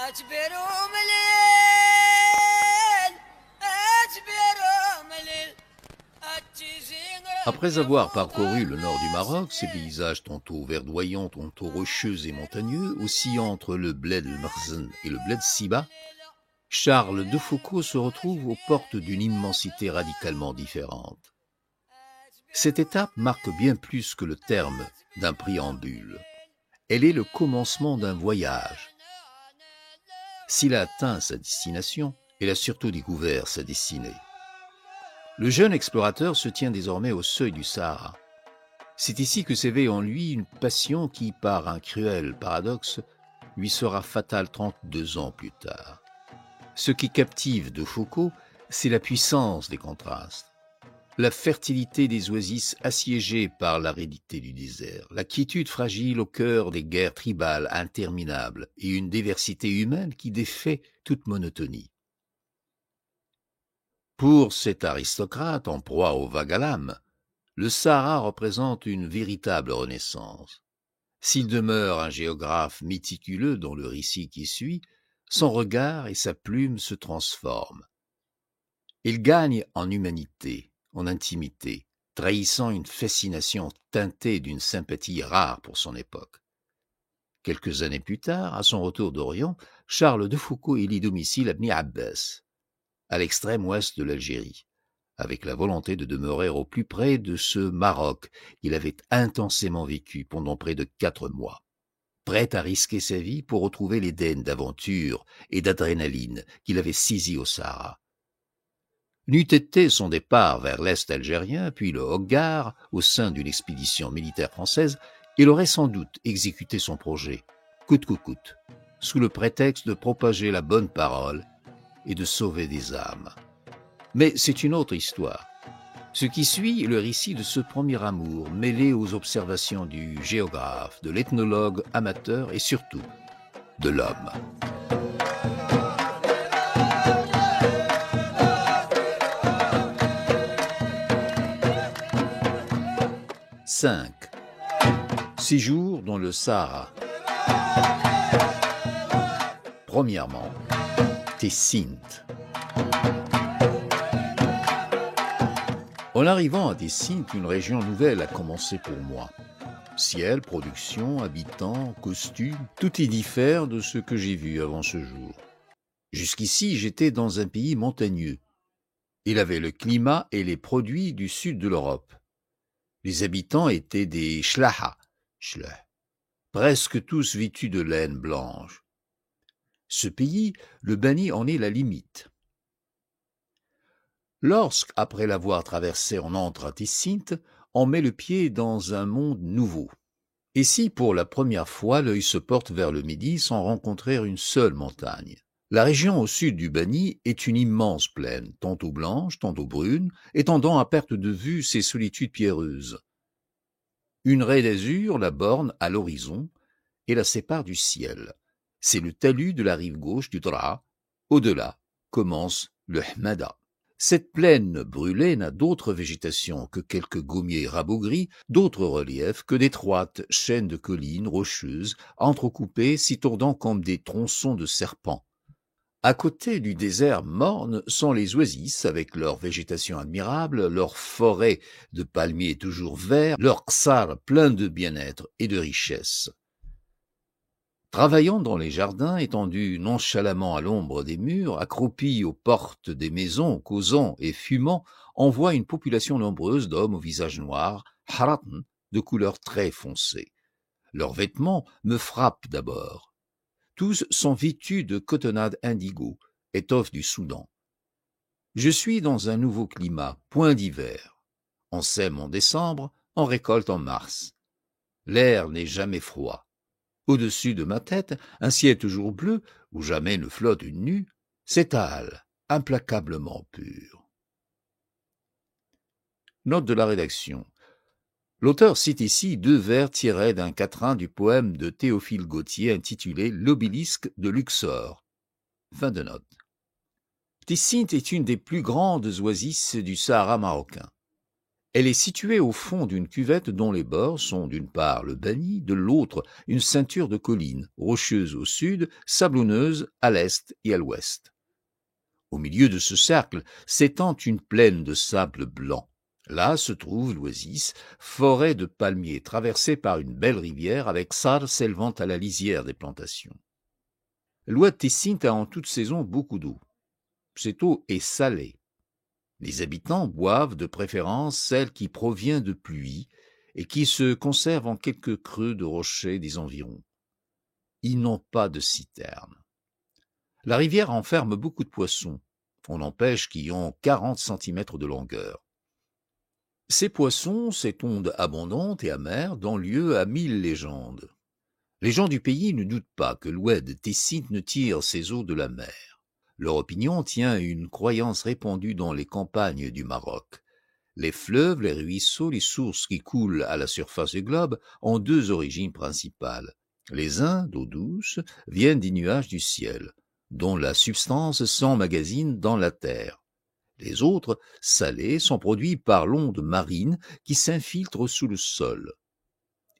أجبرهم الليل أجبرهم الليل. Après avoir parcouru le nord du Maroc, ces paysages tantôt verdoyants, tantôt rocheux et montagneux, oscillant entre le bled el-Makhzen et le bled Siba, Charles de Foucauld se retrouve aux portes d'une immensité radicalement différente. Cette étape marque bien plus que le terme d'un préambule. Elle est le commencement d'un voyage. S'il a atteint sa destination, il a surtout découvert sa destinée. Le jeune explorateur se tient désormais au seuil du Sahara. C'est ici que s'éveille en lui une passion qui, par un cruel paradoxe, lui sera fatale 32 ans plus tard. Ce qui captive de Foucauld, c'est la puissance des contrastes, la fertilité des oasis assiégées par l'aridité du désert, la quiétude fragile au cœur des guerres tribales interminables et une diversité humaine qui défait toute monotonie. Pour cet aristocrate en proie au vague à l'âme, le Sahara représente une véritable renaissance. S'il demeure un géographe méticuleux dans le récit qui suit, son regard et sa plume se transforment. Il gagne en humanité, en intimité, trahissant une fascination teintée d'une sympathie rare pour son époque. Quelques années plus tard, à son retour d'Orient, Charles de Foucauld élit domicile à Bni Abbas, à l'extrême ouest de l'Algérie, avec la volonté de demeurer au plus près de ce Maroc qu'il avait intensément vécu pendant près de 4 mois, prêt à risquer sa vie pour retrouver l'Éden d'aventure et d'adrénaline qu'il avait saisi au Sahara. N'eût été son départ vers l'Est algérien, puis le Hogar, au sein d'une expédition militaire française, il aurait sans doute exécuté son projet, coûte que coûte, sous le prétexte de propager la bonne parole et de sauver des âmes. Mais c'est une autre histoire. Ce qui suit est le récit de ce premier amour, mêlé aux observations du géographe, de l'ethnologue amateur et surtout de l'homme. « 5. Séjour dans le Sahara. Premièrement, Tessint. En arrivant à Tessint, une région nouvelle a commencé pour moi. Ciel, production, habitants, costumes, tout y diffère de ce que j'ai vu avant ce jour. Jusqu'ici, j'étais dans un pays montagneux. Il avait le climat et les produits du sud de l'Europe. Les habitants étaient des Shlaha, presque tous vêtus de laine blanche. Ce pays, le Bani en est la limite. Lorsque, après l'avoir traversé, on entre à Tessint, on met le pied dans un monde nouveau. Et si, pour la première fois, l'œil se porte vers le midi sans rencontrer une seule montagne. La région au sud du Bani est une immense plaine, tantôt blanche, tantôt brune, étendant à perte de vue ses solitudes pierreuses. Une raie d'azur la borne à l'horizon et la sépare du ciel. C'est le talus de la rive gauche du Dra. Au-delà commence le Hmada. Cette plaine brûlée n'a d'autre végétation que quelques gommiers rabougris, d'autres reliefs que d'étroites chaînes de collines rocheuses, entrecoupées, s'y tordant comme des tronçons de serpents. À côté du désert morne sont les oasis, avec leur végétation admirable, leurs forêts de palmiers toujours verts, leurs ksars pleins de bien-être et de richesse. Travaillant dans les jardins, étendus nonchalamment à l'ombre des murs, accroupis aux portes des maisons, causant et fumant, on voit une population nombreuse d'hommes au visage noir, haratn, de couleur très foncée. Leurs vêtements me frappent d'abord. Tous sont vêtus de cotonnade indigo, étoffe du Soudan. Je suis dans un nouveau climat, point d'hiver. On sème en décembre, on récolte en mars. L'air n'est jamais froid. Au-dessus de ma tête, un ciel toujours bleu, où jamais ne flotte une nue, s'étale, implacablement pur. Note de la rédaction. L'auteur cite ici 2 vers tirés d'un quatrain du poème de Théophile Gautier intitulé « L'obélisque de Luxor ». Fin de note. Tessint est une des plus grandes oasis du Sahara marocain. Elle est située au fond d'une cuvette dont les bords sont d'une part le Bani, de l'autre une ceinture de collines, rocheuses au sud, sablonneuses à l'est et à l'ouest. Au milieu de ce cercle s'étend une plaine de sable blanc. Là se trouve l'Oasis, forêt de palmiers traversée par une belle rivière avec Sar s'élevant à la lisière des plantations. L'Oued Tessint a en toute saison beaucoup d'eau. Cette eau est salée. Les habitants boivent de préférence celle qui provient de pluie et qui se conserve en quelques creux de rochers des environs. Ils n'ont pas de citerne. La rivière enferme beaucoup de poissons. On en pêche qui ont 40 centimètres de longueur. Ces poissons, cette onde abondante et amère, donnent lieu à 1000 légendes. Les gens du pays ne doutent pas que l'Oued Tessint ne tire ses eaux de la mer. Leur opinion tient à une croyance répandue dans les campagnes du Maroc. Les fleuves, les ruisseaux, les sources qui coulent à la surface du globe ont deux origines principales. Les uns, d'eau douce, viennent des nuages du ciel, dont la substance s'emmagasine dans la terre. Les autres, salés, sont produits par l'onde marine qui s'infiltre sous le sol.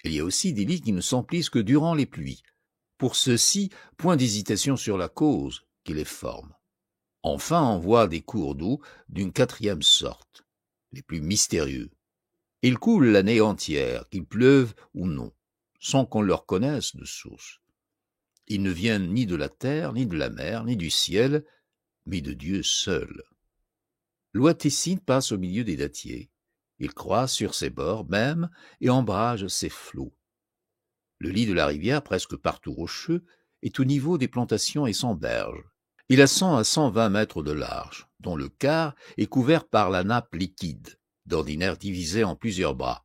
Il y a aussi des lits qui ne s'emplissent que durant les pluies. Pour ceux-ci, point d'hésitation sur la cause qui les forme. Enfin, on voit des cours d'eau d'une quatrième sorte, les plus mystérieux. Ils coulent l'année entière, qu'il pleuve ou non, sans qu'on leur connaisse de source. Ils ne viennent ni de la terre, ni de la mer, ni du ciel, mais de Dieu seul. L'Oued Tessint passe au milieu des dattiers. Il croît sur ses bords même et embrage ses flots. Le lit de la rivière, presque partout rocheux, est au niveau des plantations et sans berge. Il a 100 à 120 mètres de large, dont le quart est couvert par la nappe liquide, d'ordinaire divisée en plusieurs bras.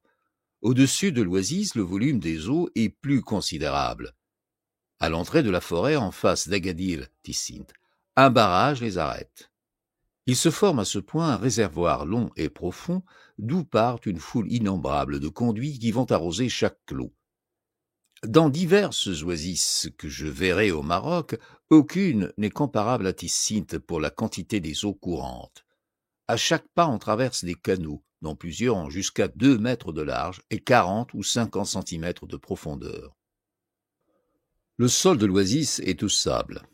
Au-dessus de l'Oasis, le volume des eaux est plus considérable. À l'entrée de la forêt, en face d'Agadir Tessint, un barrage les arrête. Il se forme à ce point un réservoir long et profond, d'où part une foule innombrable de conduits qui vont arroser chaque clos. Dans diverses oasis que je verrai au Maroc, aucune n'est comparable à Tessint pour la quantité des eaux courantes. À chaque pas, on traverse des canaux, dont plusieurs ont jusqu'à 2 mètres de large et 40 ou 50 centimètres de profondeur. Le sol de l'oasis est au sable.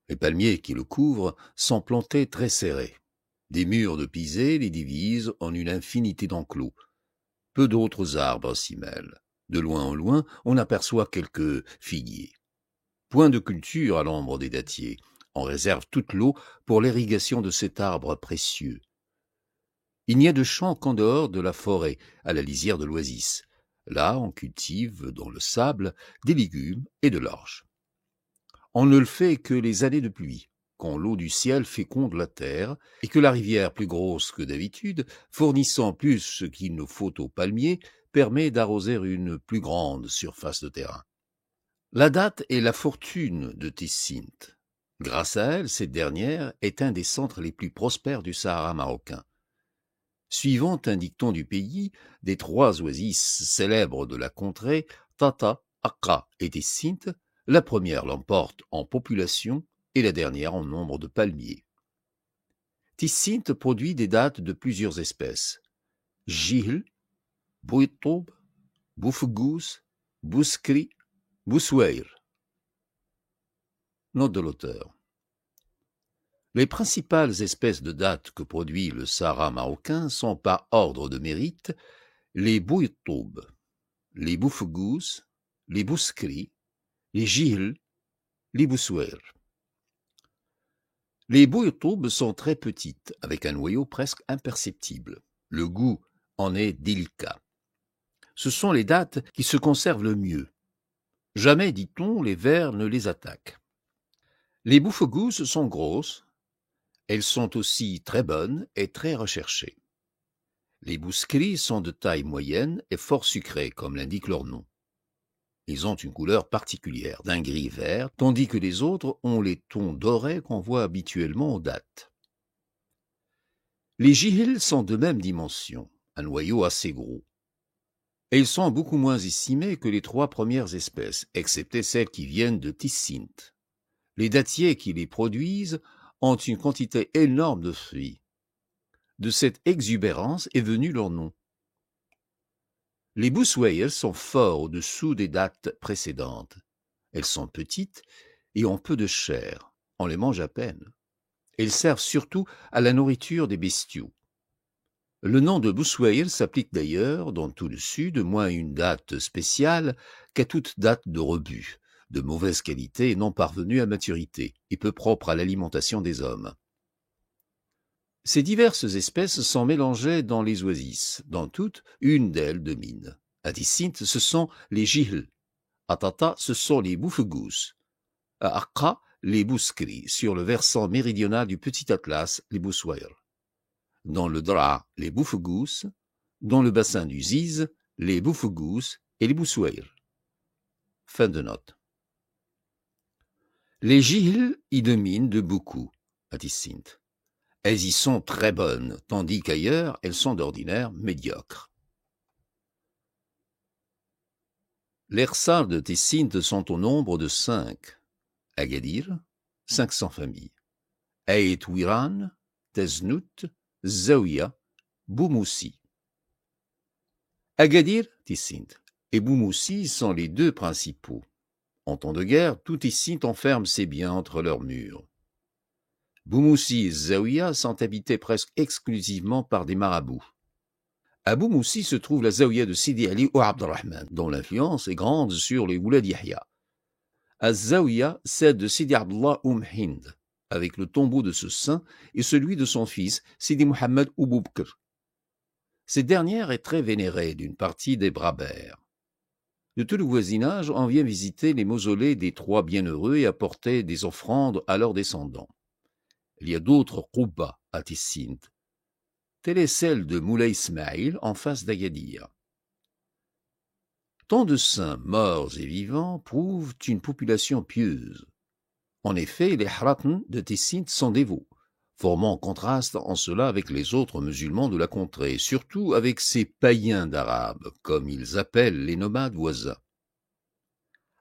Les palmiers qui le couvrent sont plantés très serrés. Des murs de pisé les divisent en une infinité d'enclos. Peu d'autres arbres s'y mêlent. De loin en loin, on aperçoit quelques figuiers. Point de culture à l'ombre des dattiers. On réserve toute l'eau pour l'irrigation de cet arbre précieux. Il n'y a de champs qu'en dehors de la forêt, à la lisière de l'oasis. Là, on cultive, dans le sable, des légumes et de l'orge. On ne le fait que les années de pluie, quand l'eau du ciel féconde la terre, et que la rivière, plus grosse que d'habitude, fournissant plus ce qu'il nous faut aux palmiers, permet d'arroser une plus grande surface de terrain. La date est la fortune de Tessint. Grâce à elle, cette dernière est un des centres les plus prospères du Sahara marocain. Suivant un dicton du pays, des 3 oasis célèbres de la contrée, Tata, Akka et Tessint, la première l'emporte en population et la dernière en nombre de palmiers. Tessint produit des dattes de plusieurs espèces. Jihl, Bouytoub, Boufgous, Bouskri, Bousweir. Note de l'auteur. Les principales espèces de dattes que produit le Sahara marocain sont par ordre de mérite les Bouytoub, les Boufgous, les Bouskri, les Jihl, les Bousweir. Les Bouytoub sont très petites, avec un noyau presque imperceptible. Le goût en est délicat. Ce sont les dattes qui se conservent le mieux. Jamais, dit-on, les vers ne les attaquent. Les Boufgous sont grosses. Elles sont aussi très bonnes et très recherchées. Les Bouskri sont de taille moyenne et fort sucrées, comme l'indique leur nom. Ils ont une couleur particulière, d'un gris vert, tandis que les autres ont les tons dorés qu'on voit habituellement aux dattes. Les Jihl sont de même dimension, un noyau assez gros. Et ils sont beaucoup moins estimés que les 3 premières espèces, excepté celles qui viennent de Tessint. Les dattiers qui les produisent ont une quantité énorme de fruits. De cette exubérance est venu leur nom. Les Bouswayers sont forts au-dessous des dates précédentes. Elles sont petites et ont peu de chair. On les mange à peine. Elles servent surtout à la nourriture des bestiaux. Le nom de Bouswayers s'applique d'ailleurs, dans tout le sud, moins à une date spéciale qu'à toute date de rebut, de mauvaise qualité et non parvenue à maturité, et peu propre à l'alimentation des hommes. Ces diverses espèces sont mélangées dans les oasis. Dans toutes, une d'elles domine. À Tissint, ce sont les jihl. À Tata, ce sont les bouffegous. À Akka, les bouskris. Sur le versant méridional du Petit Atlas, les bouswayers. Dans le Dra, les bouffegous. Dans le bassin du Ziz, les bouffegous et les bouswayers. Fin de note. Les jihl y dominent de beaucoup à Tissint. Elles y sont très bonnes, tandis qu'ailleurs, elles sont d'ordinaire médiocres. Les Rsal de Tissint sont au nombre de 5. Agadir, 500 familles. Ait Wiran, Teznout, Zaouia, Boumoussi. Agadir, Tissint, et Boumoussi sont les deux principaux. En temps de guerre, tout Tissint enferme ses biens entre leurs murs. Boumoussi et Zaouia sont habités presque exclusivement par des marabouts. À Boumoussi se trouve la Zaouia de Sidi Ali ou Abdelrahman, dont l'influence est grande sur les Oulad Yahya. À Zaouia, celle de Sidi Abdullah Hind, avec le tombeau de ce saint et celui de son fils, Sidi Mohammed Ouboubkr. Cette dernière est très vénérée d'une partie des Brabers. De tout le voisinage, on vient visiter les mausolées des trois bienheureux et apporter des offrandes à leurs descendants. Il y a d'autres Qouba à Tissint. Telle est celle de Moulay Ismaïl en face d'Agadir. Tant de saints morts et vivants prouvent une population pieuse. En effet, les Hratn de Tissint sont dévots, formant contraste en cela avec les autres musulmans de la contrée, surtout avec ces païens d'Arabes, comme ils appellent les nomades voisins.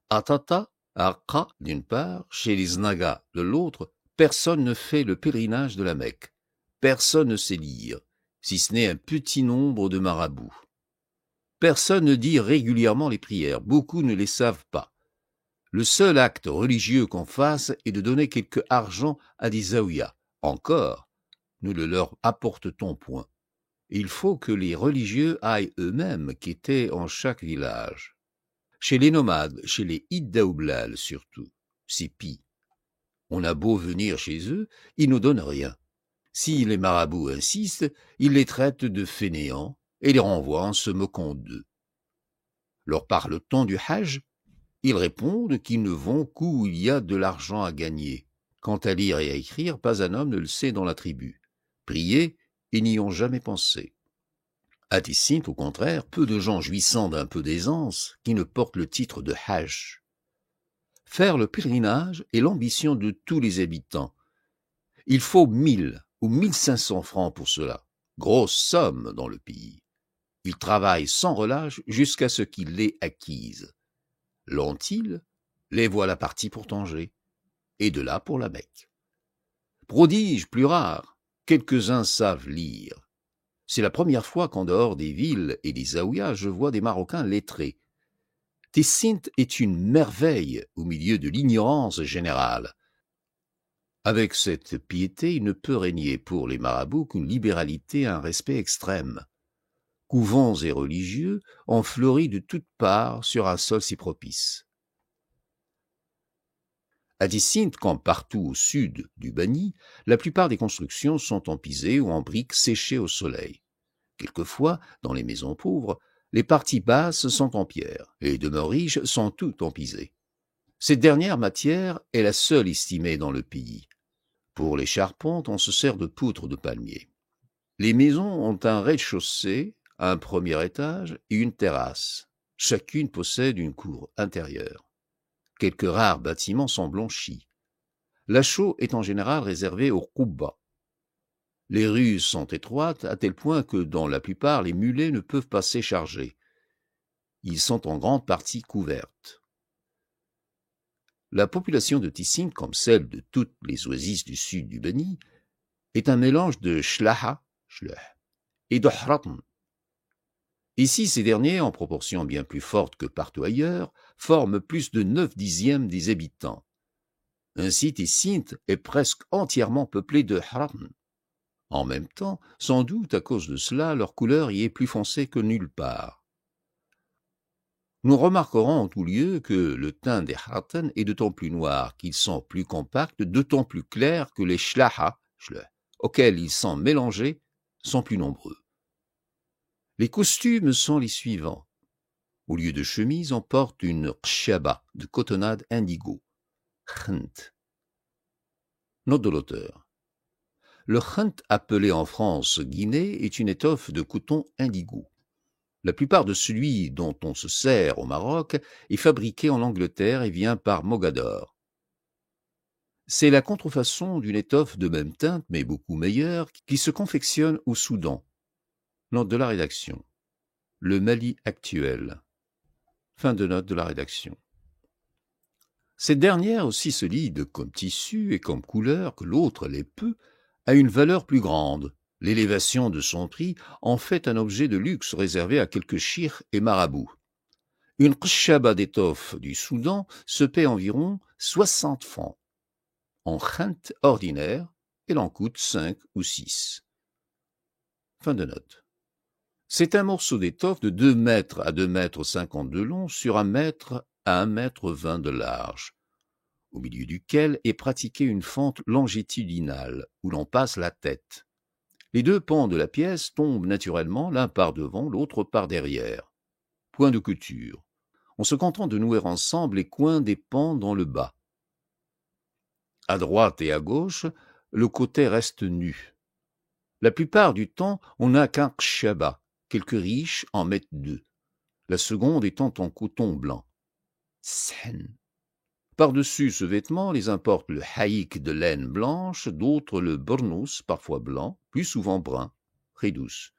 À Tata, à Akka, d'une part, chez les Znaga, de l'autre, personne ne fait le pèlerinage de la Mecque. Personne ne sait lire, si ce n'est un petit nombre de marabouts. Personne ne dit régulièrement les prières, beaucoup ne les savent pas. Le seul acte religieux qu'on fasse est de donner quelque argent à des zaouïas. Encore, nous ne leur apportons point. Il faut que les religieux aillent eux-mêmes quêter en chaque village. Chez les nomades, chez les Iddaoublal surtout, c'est pis. On a beau venir chez eux, ils nous donnent rien. Si les marabouts insistent, ils les traitent de fainéants et les renvoient en se moquant d'eux. Leur parle-t-on du Hajj? Ils répondent qu'ils ne vont qu'où il y a de l'argent à gagner. Quant à lire et à écrire, pas un homme ne le sait dans la tribu. Prier, ils n'y ont jamais pensé. À Tissint, au contraire, peu de gens jouissant d'un peu d'aisance qui ne portent le titre de Hajj. Faire le pèlerinage est l'ambition de tous les habitants. Il faut 1000 ou 1500 francs pour cela. Grosse somme dans le pays. Ils travaillent sans relâche jusqu'à ce qu'ils l'aient acquise. L'ont-ils? Les voilà partis pour Tanger, et de là pour la Mecque. Prodige plus rare, quelques-uns savent lire. C'est la première fois qu'en dehors des villes et des zaouïas, je vois des Marocains lettrés. Tissint est une merveille au milieu de l'ignorance générale. Avec cette piété, il ne peut régner pour les marabouts qu'une libéralité et un respect extrême. Couvents et religieux ont fleuri de toutes parts sur un sol si propice. À Tissint, comme partout au sud du Bani, la plupart des constructions sont en pisé ou en briques séchées au soleil. Quelquefois, dans les maisons pauvres, les parties basses sont en pierre, et les demeures riches sont toutes en pisé. Cette dernière matière est la seule estimée dans le pays. Pour les charpentes, on se sert de poutres de palmier. Les maisons ont un rez-de-chaussée, un premier étage et une terrasse. Chacune possède une cour intérieure. Quelques rares bâtiments sont blanchis. La chaux est en général réservée aux Qouba. Les rues sont étroites à tel point que dans la plupart les mulets ne peuvent passer chargés. Ils sont en grande partie couvertes. La population de Tissint, comme celle de toutes les oasis du sud du Beni, est un mélange de Shlaha et de Hratn. Ici, ces derniers, en proportion bien plus forte que partout ailleurs, forment plus de 9/10 des habitants. Ainsi, Tessint est presque entièrement peuplé de Haratn. En même temps, sans doute à cause de cela, leur couleur y est plus foncée que nulle part. Nous remarquerons en tout lieu que le teint des Haratn est d'autant plus noir qu'ils sont plus compacts, d'autant plus clairs que les Shlaha, auxquels ils sont mélangés, sont plus nombreux. Les costumes sont les suivants. Au lieu de chemise, on porte une qshaba de cotonnade indigo. Khnt. Note de l'auteur. Le khnt, appelé en France Guinée, est une étoffe de coton indigo. La plupart de celui dont on se sert au Maroc est fabriqué en Angleterre et vient par Mogador. C'est la contrefaçon d'une étoffe de même teinte, mais beaucoup meilleure, qui se confectionne au Soudan. Note de la rédaction. Le Mali actuel. Fin de note de la rédaction. Cette dernière, aussi solide comme tissu et comme couleur que l'autre l'est peu, a une valeur plus grande. L'élévation de son prix en fait un objet de luxe réservé à quelques chirs et marabouts. Une qshaba d'étoffe du Soudan se paie environ 60 francs. En khint ordinaire, elle en coûte 5 ou 6. Fin de note. C'est un morceau d'étoffe de 2 mètres à 2 mètres 50 de long sur 1 mètre à 1 mètre 20 de large, au milieu duquel est pratiquée une fente longitudinale où l'on passe la tête. Les 2 pans de la pièce tombent naturellement l'un par devant, l'autre par derrière. Point de couture. On se contente de nouer ensemble les coins des pans dans le bas. À droite et à gauche, le côté reste nu. La plupart du temps, on n'a qu'un qshaba. Quelques riches en mettent 2. La seconde étant en coton blanc. Sen. Par-dessus ce vêtement, les uns portent le haïk de laine blanche, d'autres le bornous, parfois blanc, plus souvent brun, redous.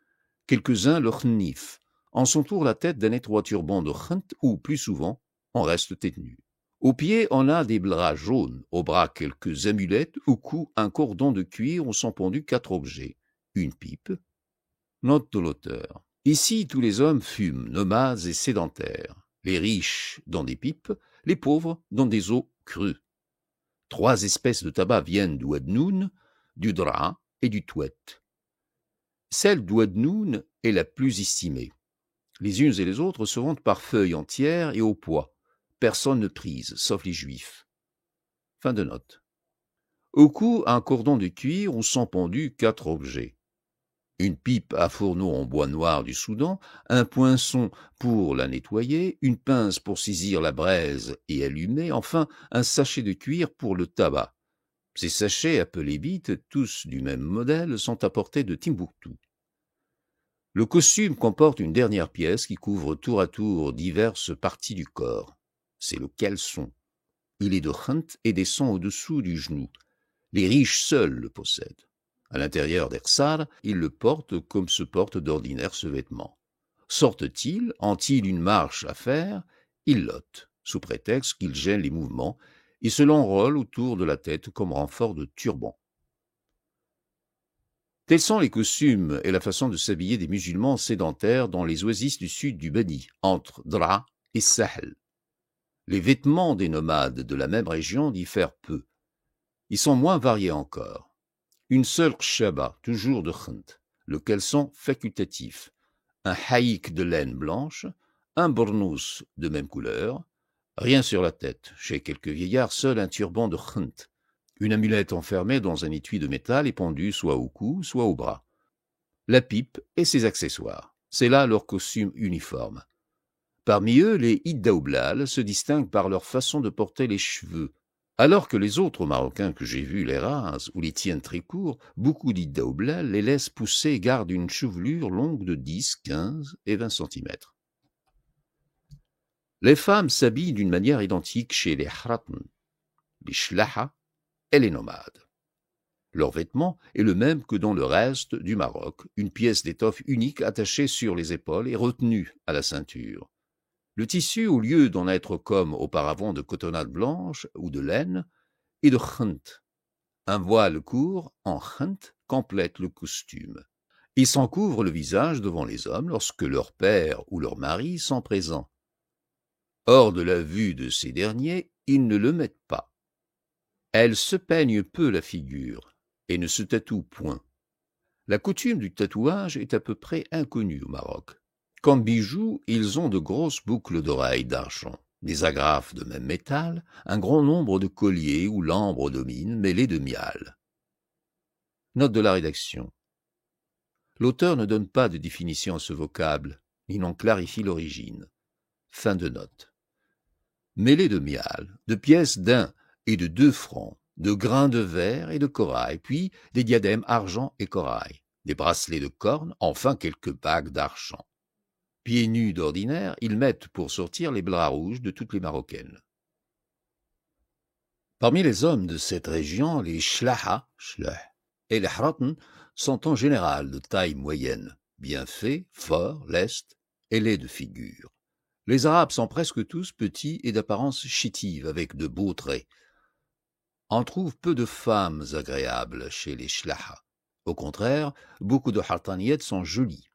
Quelques-uns le khnif. En s'entourent la tête d'un étroit turban de khnt ou, plus souvent, on reste tête nue. Aux pieds, on a des draps jaunes, au bras quelques amulettes, au cou un cordon de cuir où sont pendus 4 objets. Une pipe. Note de l'auteur. Ici, tous les hommes fument, nomades et sédentaires. Les riches dans des pipes, les pauvres dans des eaux crues. 3 espèces de tabac viennent du wadnoun, du dra et du touet. Celle du wadnoun est la plus estimée. Les unes et les autres se vendent par feuilles entières et au poids. Personne ne prise, sauf les juifs. Fin de note. Au cou, un cordon de cuir où sont pendus 4 objets. Une pipe à fourneau en bois noir du Soudan, un poinçon pour la nettoyer, une pince pour saisir la braise et allumer, enfin un sachet de cuir pour le tabac. Ces sachets, appelés bites, tous du même modèle, sont apportés de Timbuktu. Le costume comporte une dernière pièce qui couvre tour à tour diverses parties du corps. C'est le caleçon. Il est de khnt et descend au-dessous du genou. Les riches seuls le possèdent. À l'intérieur d'Ersar, ils le portent comme se porte d'ordinaire ce vêtement. Sortent-ils, ont-ils une marche à faire, ils lottent, sous prétexte qu'ils gênent les mouvements, et se l'enrôlent autour de la tête comme renfort de turban. Tels sont les costumes et la façon de s'habiller des musulmans sédentaires dans les oasis du sud du Bani, entre Dra et Sahel. Les vêtements des nomades de la même région diffèrent peu. Ils sont moins variés encore. Une seule qshaba, toujours de khnt, le caleçon facultatif, un haïk de laine blanche, un bornous de même couleur, rien sur la tête, chez quelques vieillards seul un turban de khnt, une amulette enfermée dans un étui de métal et pendue soit au cou, soit au bras. La pipe et ses accessoires, c'est là leur costume uniforme. Parmi eux, les Iddaoublal se distinguent par leur façon de porter les cheveux. Alors que les autres Marocains que j'ai vus les rasent ou les tiennent très courts, beaucoup d'Iddaoublal les laissent pousser et gardent une chevelure longue de 10, 15 et 20 cm. Les femmes s'habillent d'une manière identique chez les Haratn, les Shlaha et les nomades. Leur vêtement est le même que dans le reste du Maroc, une pièce d'étoffe unique attachée sur les épaules et retenue à la ceinture. Le tissu, au lieu d'en être comme auparavant de cotonnade blanche ou de laine, est de khnt. Un voile court en khnt complète le costume. Ils s'en couvrent le visage devant les hommes lorsque leur père ou leur mari sont présents. Hors de la vue de ces derniers, ils ne le mettent pas. Elles se peignent peu la figure et ne se tatouent point. La coutume du tatouage est à peu près inconnue au Maroc. Comme bijoux, ils ont de grosses boucles d'oreilles d'argent, des agrafes de même métal, un grand nombre de colliers où l'ambre domine mêlé de mial. Note de la rédaction. L'auteur ne donne pas de définition à ce vocable, ni n'en clarifie l'origine. Fin de note. Mêlé de mial, de pièces d'1 et de 2 francs, de grains de verre et de corail, puis des diadèmes argent et corail, des bracelets de cornes, enfin quelques bagues d'argent. Pieds nus d'ordinaire, ils mettent pour sortir les blas rouges de toutes les Marocaines. Parmi les hommes de cette région, les shlaha et les hratn sont en général de taille moyenne, bien faits, forts, lestes et laids de figure. Les Arabes sont presque tous petits et d'apparence chétive, avec de beaux traits. On trouve peu de femmes agréables chez les shlaha. Au contraire, beaucoup de hartaniyettes sont jolies.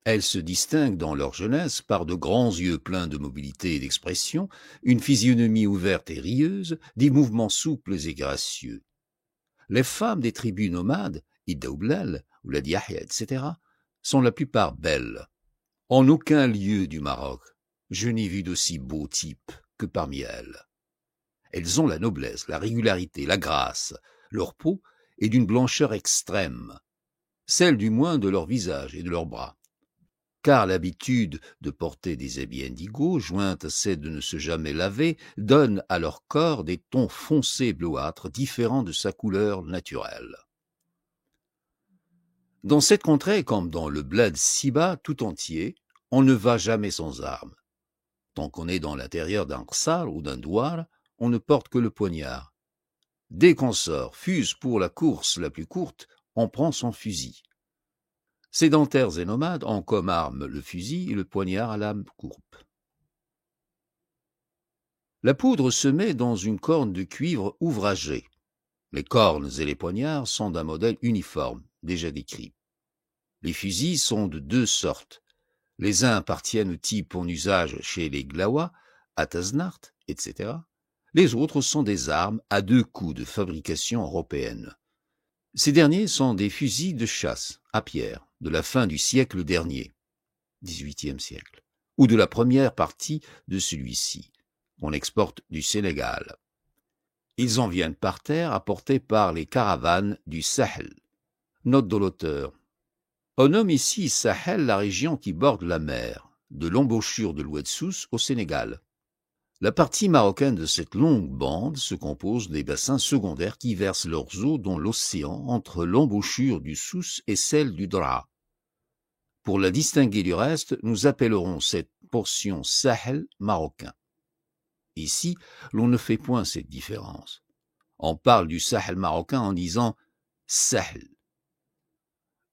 Elles se distinguent dans leur jeunesse par de grands yeux pleins de mobilité et d'expression, une physionomie ouverte et rieuse, des mouvements souples et gracieux. Les femmes des tribus nomades, Iddaoublal, ou la Diahya, etc., sont la plupart belles. En aucun lieu du Maroc, je n'ai vu d'aussi beaux types que parmi elles. Elles ont la noblesse, la régularité, la grâce. Leur peau est d'une blancheur extrême, celle du moins de leur visage et de leurs bras. Car l'habitude de porter des habits indigo, jointe à celle de ne se jamais laver, donne à leur corps des tons foncés bleuâtres différents de sa couleur naturelle. Dans cette contrée, comme dans le bled Siba tout entier, on ne va jamais sans armes. Tant qu'on est dans l'intérieur d'un ksar ou d'un douar, on ne porte que le poignard. Dès qu'on sort, fût-ce pour la course la plus courte, on prend son fusil. Sédentaires et nomades ont comme arme le fusil et le poignard à lame courbe. La poudre se met dans une corne de cuivre ouvragée. Les cornes et les poignards sont d'un modèle uniforme, déjà décrit. Les fusils sont de 2 sortes. Les uns appartiennent au type en usage chez les Glawa, à Taznart, etc. Les autres sont des armes à 2 coups de fabrication européenne. Ces derniers sont des fusils de chasse, à pierre, de la fin du siècle dernier, XVIIIe siècle, ou de la première partie de celui-ci, qu'on exporte du Sénégal. Ils en viennent par terre apportés par les caravanes du Sahel. Note de l'auteur. On nomme ici Sahel la région qui borde la mer, de l'embouchure de l'Oued Souss au Sénégal. La partie marocaine de cette longue bande se compose des bassins secondaires qui versent leurs eaux dans l'océan entre l'embouchure du Souss et celle du Dra. Pour la distinguer du reste, nous appellerons cette portion Sahel marocain. Ici, l'on ne fait point cette différence. On parle du Sahel marocain en disant Sahel.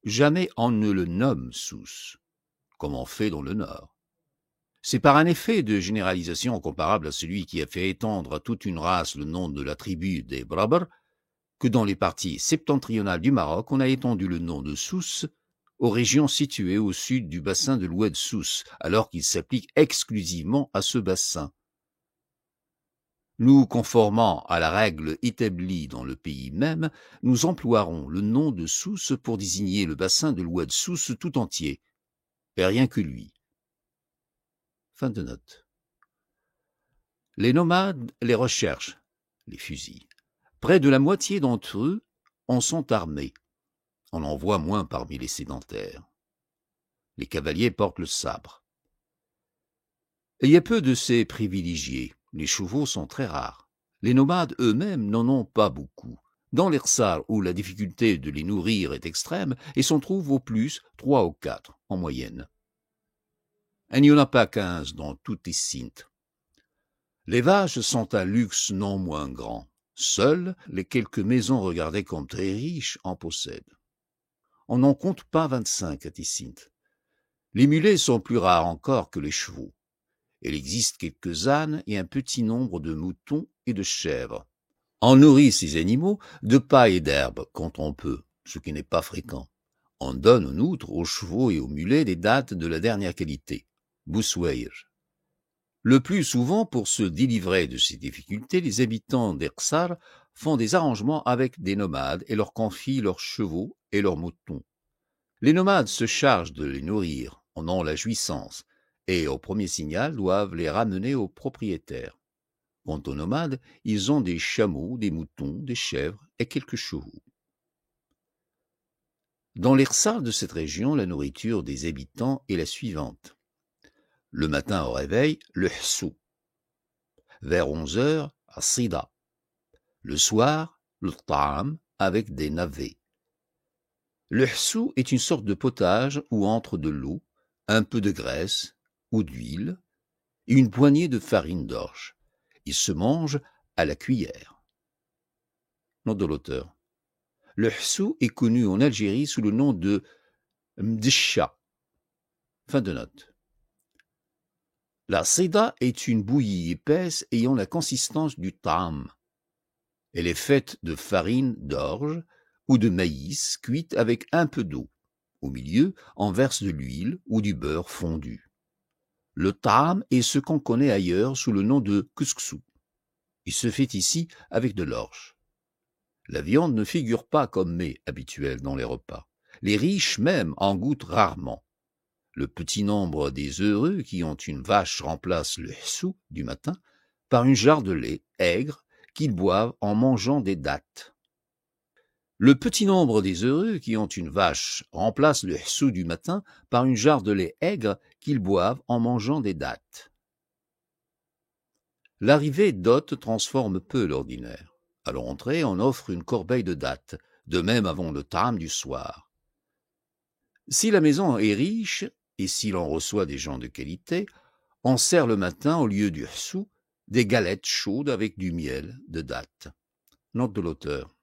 Jamais on ne le nomme Souss, comme on fait dans le Nord. C'est par un effet de généralisation comparable à celui qui a fait étendre à toute une race le nom de la tribu des Brabr, que dans les parties septentrionales du Maroc, on a étendu le nom de Souss aux régions situées au sud du bassin de l'Oued Souss, alors qu'il s'applique exclusivement à ce bassin. Nous conformant à la règle établie dans le pays même, nous emploierons le nom de Souss pour désigner le bassin de l'Oued Souss tout entier, et rien que lui. Fin de note. Les nomades les recherchent, les fusils. Près de la moitié d'entre eux en sont armés. On en voit moins parmi les sédentaires. Les cavaliers portent le sabre. Il y a peu de ces privilégiés. Les chevaux sont très rares. Les nomades eux-mêmes n'en ont pas beaucoup. Dans les ksars où la difficulté de les nourrir est extrême, et s'en trouve au plus 3 ou 4 en moyenne. Il n'y en a pas 15 dans toutes les Sint. Les vaches sont un luxe non moins grand. Seules les quelques maisons regardées comme très riches en possèdent. On n'en compte pas 25 à Tissint. Les mulets sont plus rares encore que les chevaux. Il existe quelques ânes et un petit nombre de moutons et de chèvres. On nourrit ces animaux de paille et d'herbe quand on peut, ce qui n'est pas fréquent. On donne en outre aux chevaux et aux mulets des dattes de la dernière qualité, bousweir. Le plus souvent, pour se délivrer de ces difficultés, les habitants d'Ersar font des arrangements avec des nomades et leur confient leurs chevaux et leurs moutons. Les nomades se chargent de les nourrir, en ont la jouissance, et au premier signal doivent les ramener aux propriétaires. Quant aux nomades, ils ont des chameaux, des moutons, des chèvres et quelques chevaux. Dans l'Ersar de cette région, la nourriture des habitants est la suivante. Le matin au réveil, le hsou. Vers 11 heures, sida. Le soir, le ta'am avec des navets. Le hsou est une sorte de potage où entre de l'eau, un peu de graisse ou d'huile et une poignée de farine d'orge. Il se mange à la cuillère. Note de l'auteur. Le hsou est connu en Algérie sous le nom de mdisha. Fin de note. La sida est une bouillie épaisse ayant la consistance du ta'am. Elle est faite de farine d'orge ou de maïs cuite avec un peu d'eau. Au milieu, on verse de l'huile ou du beurre fondu. Le ta'am est ce qu'on connaît ailleurs sous le nom de couscous. Il se fait ici avec de l'orge. La viande ne figure pas comme mets habituel dans les repas. Les riches même en goûtent rarement. Le petit nombre des heureux qui ont une vache remplace le hsou du matin par une jarre de lait aigre qu'ils boivent en mangeant des dattes. Le petit nombre des heureux qui ont une vache remplace le hsou du matin par une jarre de lait aigre qu'ils boivent en mangeant des dattes. L'arrivée d'hôtes transforme peu l'ordinaire. À leur entrée, on offre une corbeille de dattes, de même avant le ta'am du soir. Si la maison est riche, et si l'on reçoit des gens de qualité, on sert le matin, au lieu du hsou, des galettes chaudes avec du miel de dattes. Note de l'auteur.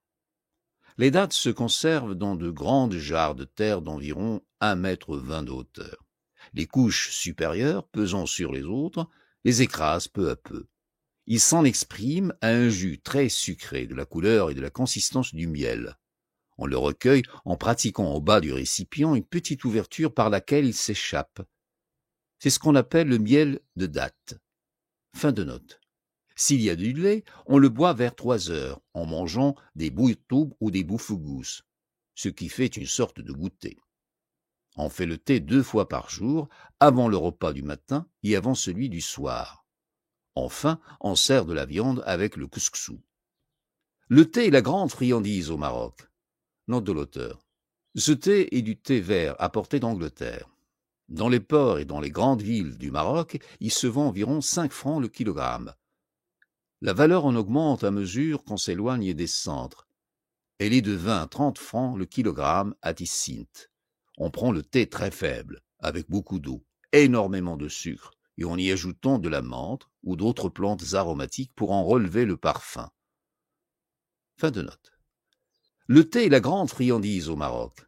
Les dattes se conservent dans de grandes jarres de terre d'environ 1,20 m de hauteur. Les couches supérieures, pesant sur les autres, les écrasent peu à peu. Il s'en exprime à un jus très sucré de la couleur et de la consistance du miel. On le recueille en pratiquant au bas du récipient une petite ouverture par laquelle il s'échappe. C'est ce qu'on appelle le miel de date. Fin de note. S'il y a du lait, on le boit vers 3 heures, en mangeant des bouytoub ou des bouffougous, ce qui fait une sorte de goûter. On fait le thé 2 fois par jour, avant le repas du matin et avant celui du soir. Enfin, on sert de la viande avec le couscous. Le thé est la grande friandise au Maroc. Note de l'auteur. Ce thé est du thé vert apporté d'Angleterre. Dans les ports et dans les grandes villes du Maroc, il se vend environ 5 francs le kilogramme. La valeur en augmente à mesure qu'on s'éloigne des centres. Elle est de 20 à 30 francs le kilogramme à Tissint. On prend le thé très faible, avec beaucoup d'eau, énormément de sucre, et en y ajoutant de la menthe ou d'autres plantes aromatiques pour en relever le parfum. Fin de note. Le thé est la grande friandise au Maroc.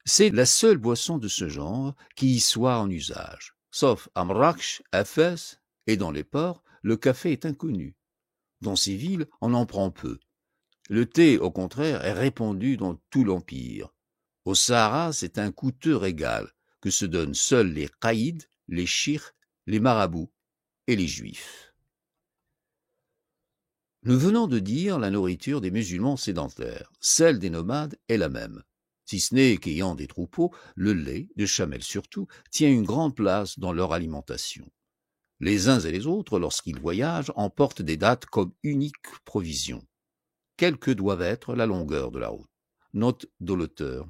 C'est la seule boisson de ce genre qui y soit en usage. Sauf à Marrakech, à Fès et dans les ports, le café est inconnu. Dans ces villes, on en prend peu. Le thé, au contraire, est répandu dans tout l'Empire. Au Sahara, c'est un coûteux régal que se donnent seuls les caïds, les chiites, les marabouts et les juifs. Nous venons de dire la nourriture des musulmans sédentaires. Celle des nomades est la même. Si ce n'est qu'ayant des troupeaux, le lait, de chamelles surtout, tient une grande place dans leur alimentation. Les uns et les autres, lorsqu'ils voyagent, emportent des dattes comme unique provision. Quelle que doive être la longueur de la route. Note de l'auteur.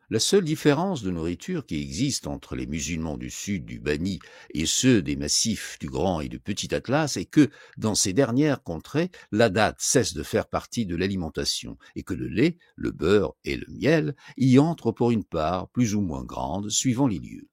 La seule différence de nourriture qui existe entre les musulmans du sud du Bani et ceux des massifs du Grand et du Petit Atlas est que, dans ces dernières contrées, la date cesse de faire partie de l'alimentation et que le lait, le beurre et le miel y entrent pour une part plus ou moins grande suivant les lieux.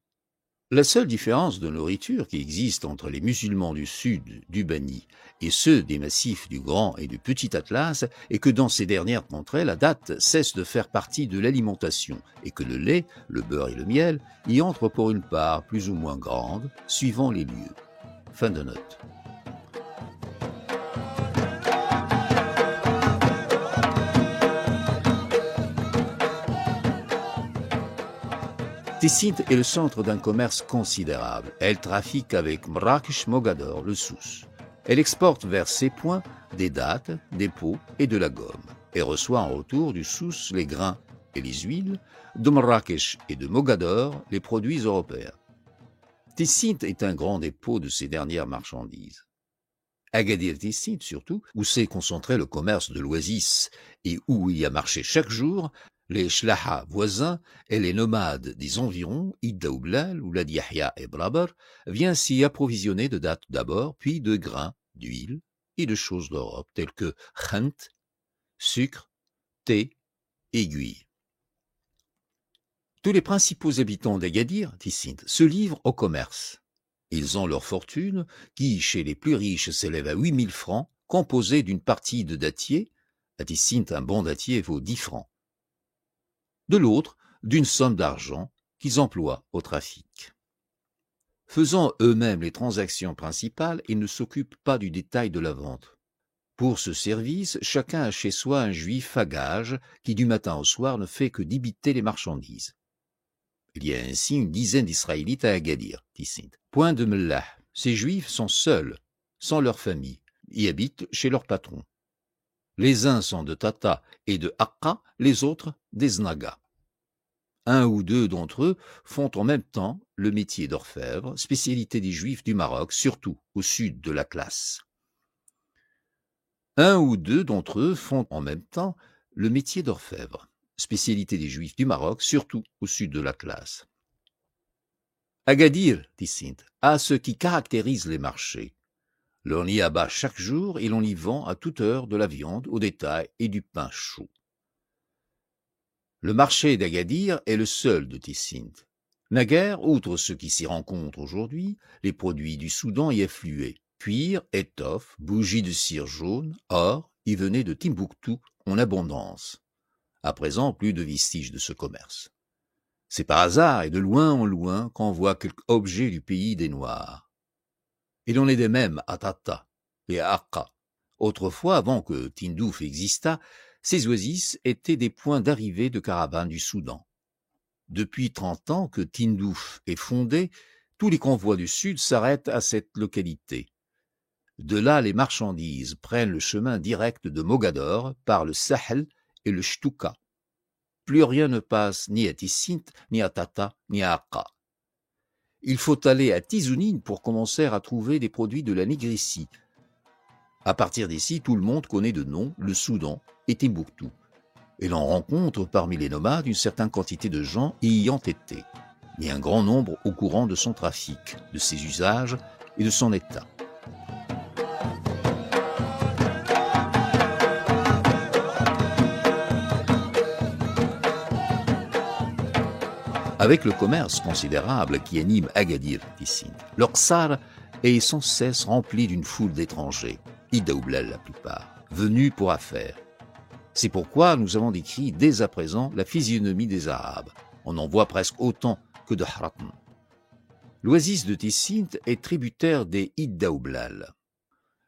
La seule différence de nourriture qui existe entre les musulmans du sud du Bani et ceux des massifs du Grand et du Petit Atlas est que dans ces dernières contrées, la date cesse de faire partie de l'alimentation et que le lait, le beurre et le miel y entrent pour une part plus ou moins grande, suivant les lieux. Fin de note. Tessint est le centre d'un commerce considérable. Elle trafique avec Marrakech-Mogador, le Souss. Elle exporte vers ses points des dattes, des peaux et de la gomme, et reçoit en retour du Souss les grains et les huiles, de Marrakech et de Mogador les produits européens. Tessint est un grand dépôt de ces dernières marchandises. Agadir-Tessint surtout, où s'est concentré le commerce de l'Oasis et où il y a marché chaque jour, les shlaha voisins et les nomades des environs, Id Daoublal, Oulad Yahya et Braber, viennent s'y approvisionner de dattes d'abord, puis de grains, d'huile et de choses d'Europe telles que khant, sucre, thé, aiguille. Tous les principaux habitants d'Agadir, Tessint, se livrent au commerce. Ils ont leur fortune, qui, chez les plus riches, s'élève à 8000 francs, composée d'une partie de dattier. À Tessint, un bon dattier vaut 10 francs. De l'autre, d'une somme d'argent qu'ils emploient au trafic. Faisant eux-mêmes les transactions principales, ils ne s'occupent pas du détail de la vente. Pour ce service, chacun a chez soi un juif à gage qui du matin au soir ne fait que débiter les marchandises. Il y a ainsi une dizaine d'Israélites à Agadir, Tessint. Point de Mellah. Ces juifs sont seuls, sans leur famille, y habitent chez leur patron. Les uns sont de Tata et de Akka, les autres des Znaga. Un ou deux d'entre eux font en même temps le métier d'orfèvre, spécialité des Juifs du Maroc, surtout au sud de la classe. Un ou deux d'entre eux font en même temps le métier d'orfèvre, spécialité des Juifs du Maroc, surtout au sud de la classe. Agadir, Tessint, a ce qui caractérise les marchés. L'on y abat chaque jour et l'on y vend à toute heure de la viande au détail et du pain chaud. Le marché d'Agadir est le seul de Tessint. Naguère, outre ceux qui s'y rencontrent aujourd'hui, les produits du Soudan y affluaient. Cuir, étoffe, bougies de cire jaune, or, y venaient de Timbuktu en abondance. À présent, plus de vestiges de ce commerce. C'est par hasard et de loin en loin qu'on voit quelque objet du pays des Noirs. Il en est de même à Tata et à Akka. Autrefois, avant que Tindouf existât, ces oasis étaient des points d'arrivée de caravanes du Soudan. Depuis 30 ans que Tindouf est fondé, tous les convois du Sud s'arrêtent à cette localité. De là, les marchandises prennent le chemin direct de Mogador par le Sahel et le Shtouka. Plus rien ne passe ni à Tessint, ni à Tata, ni à Akka. Il faut aller à Tizounine pour commencer à trouver des produits de la négricie. À partir d'ici, tout le monde connaît de nom le Soudan et Timbuktu. Et l'on rencontre parmi les nomades une certaine quantité de gens y ayant été, mais un grand nombre au courant de son trafic, de ses usages et de son état. Avec le commerce considérable qui anime Agadir, Tessint, l'Orsar est sans cesse rempli d'une foule d'étrangers, Id Daoublal la plupart, venus pour affaires. C'est pourquoi nous avons décrit dès à présent la physionomie des Arabes. On en voit presque autant que de Haratm. L'oasis de Tessint est tributaire des Id Daoublal.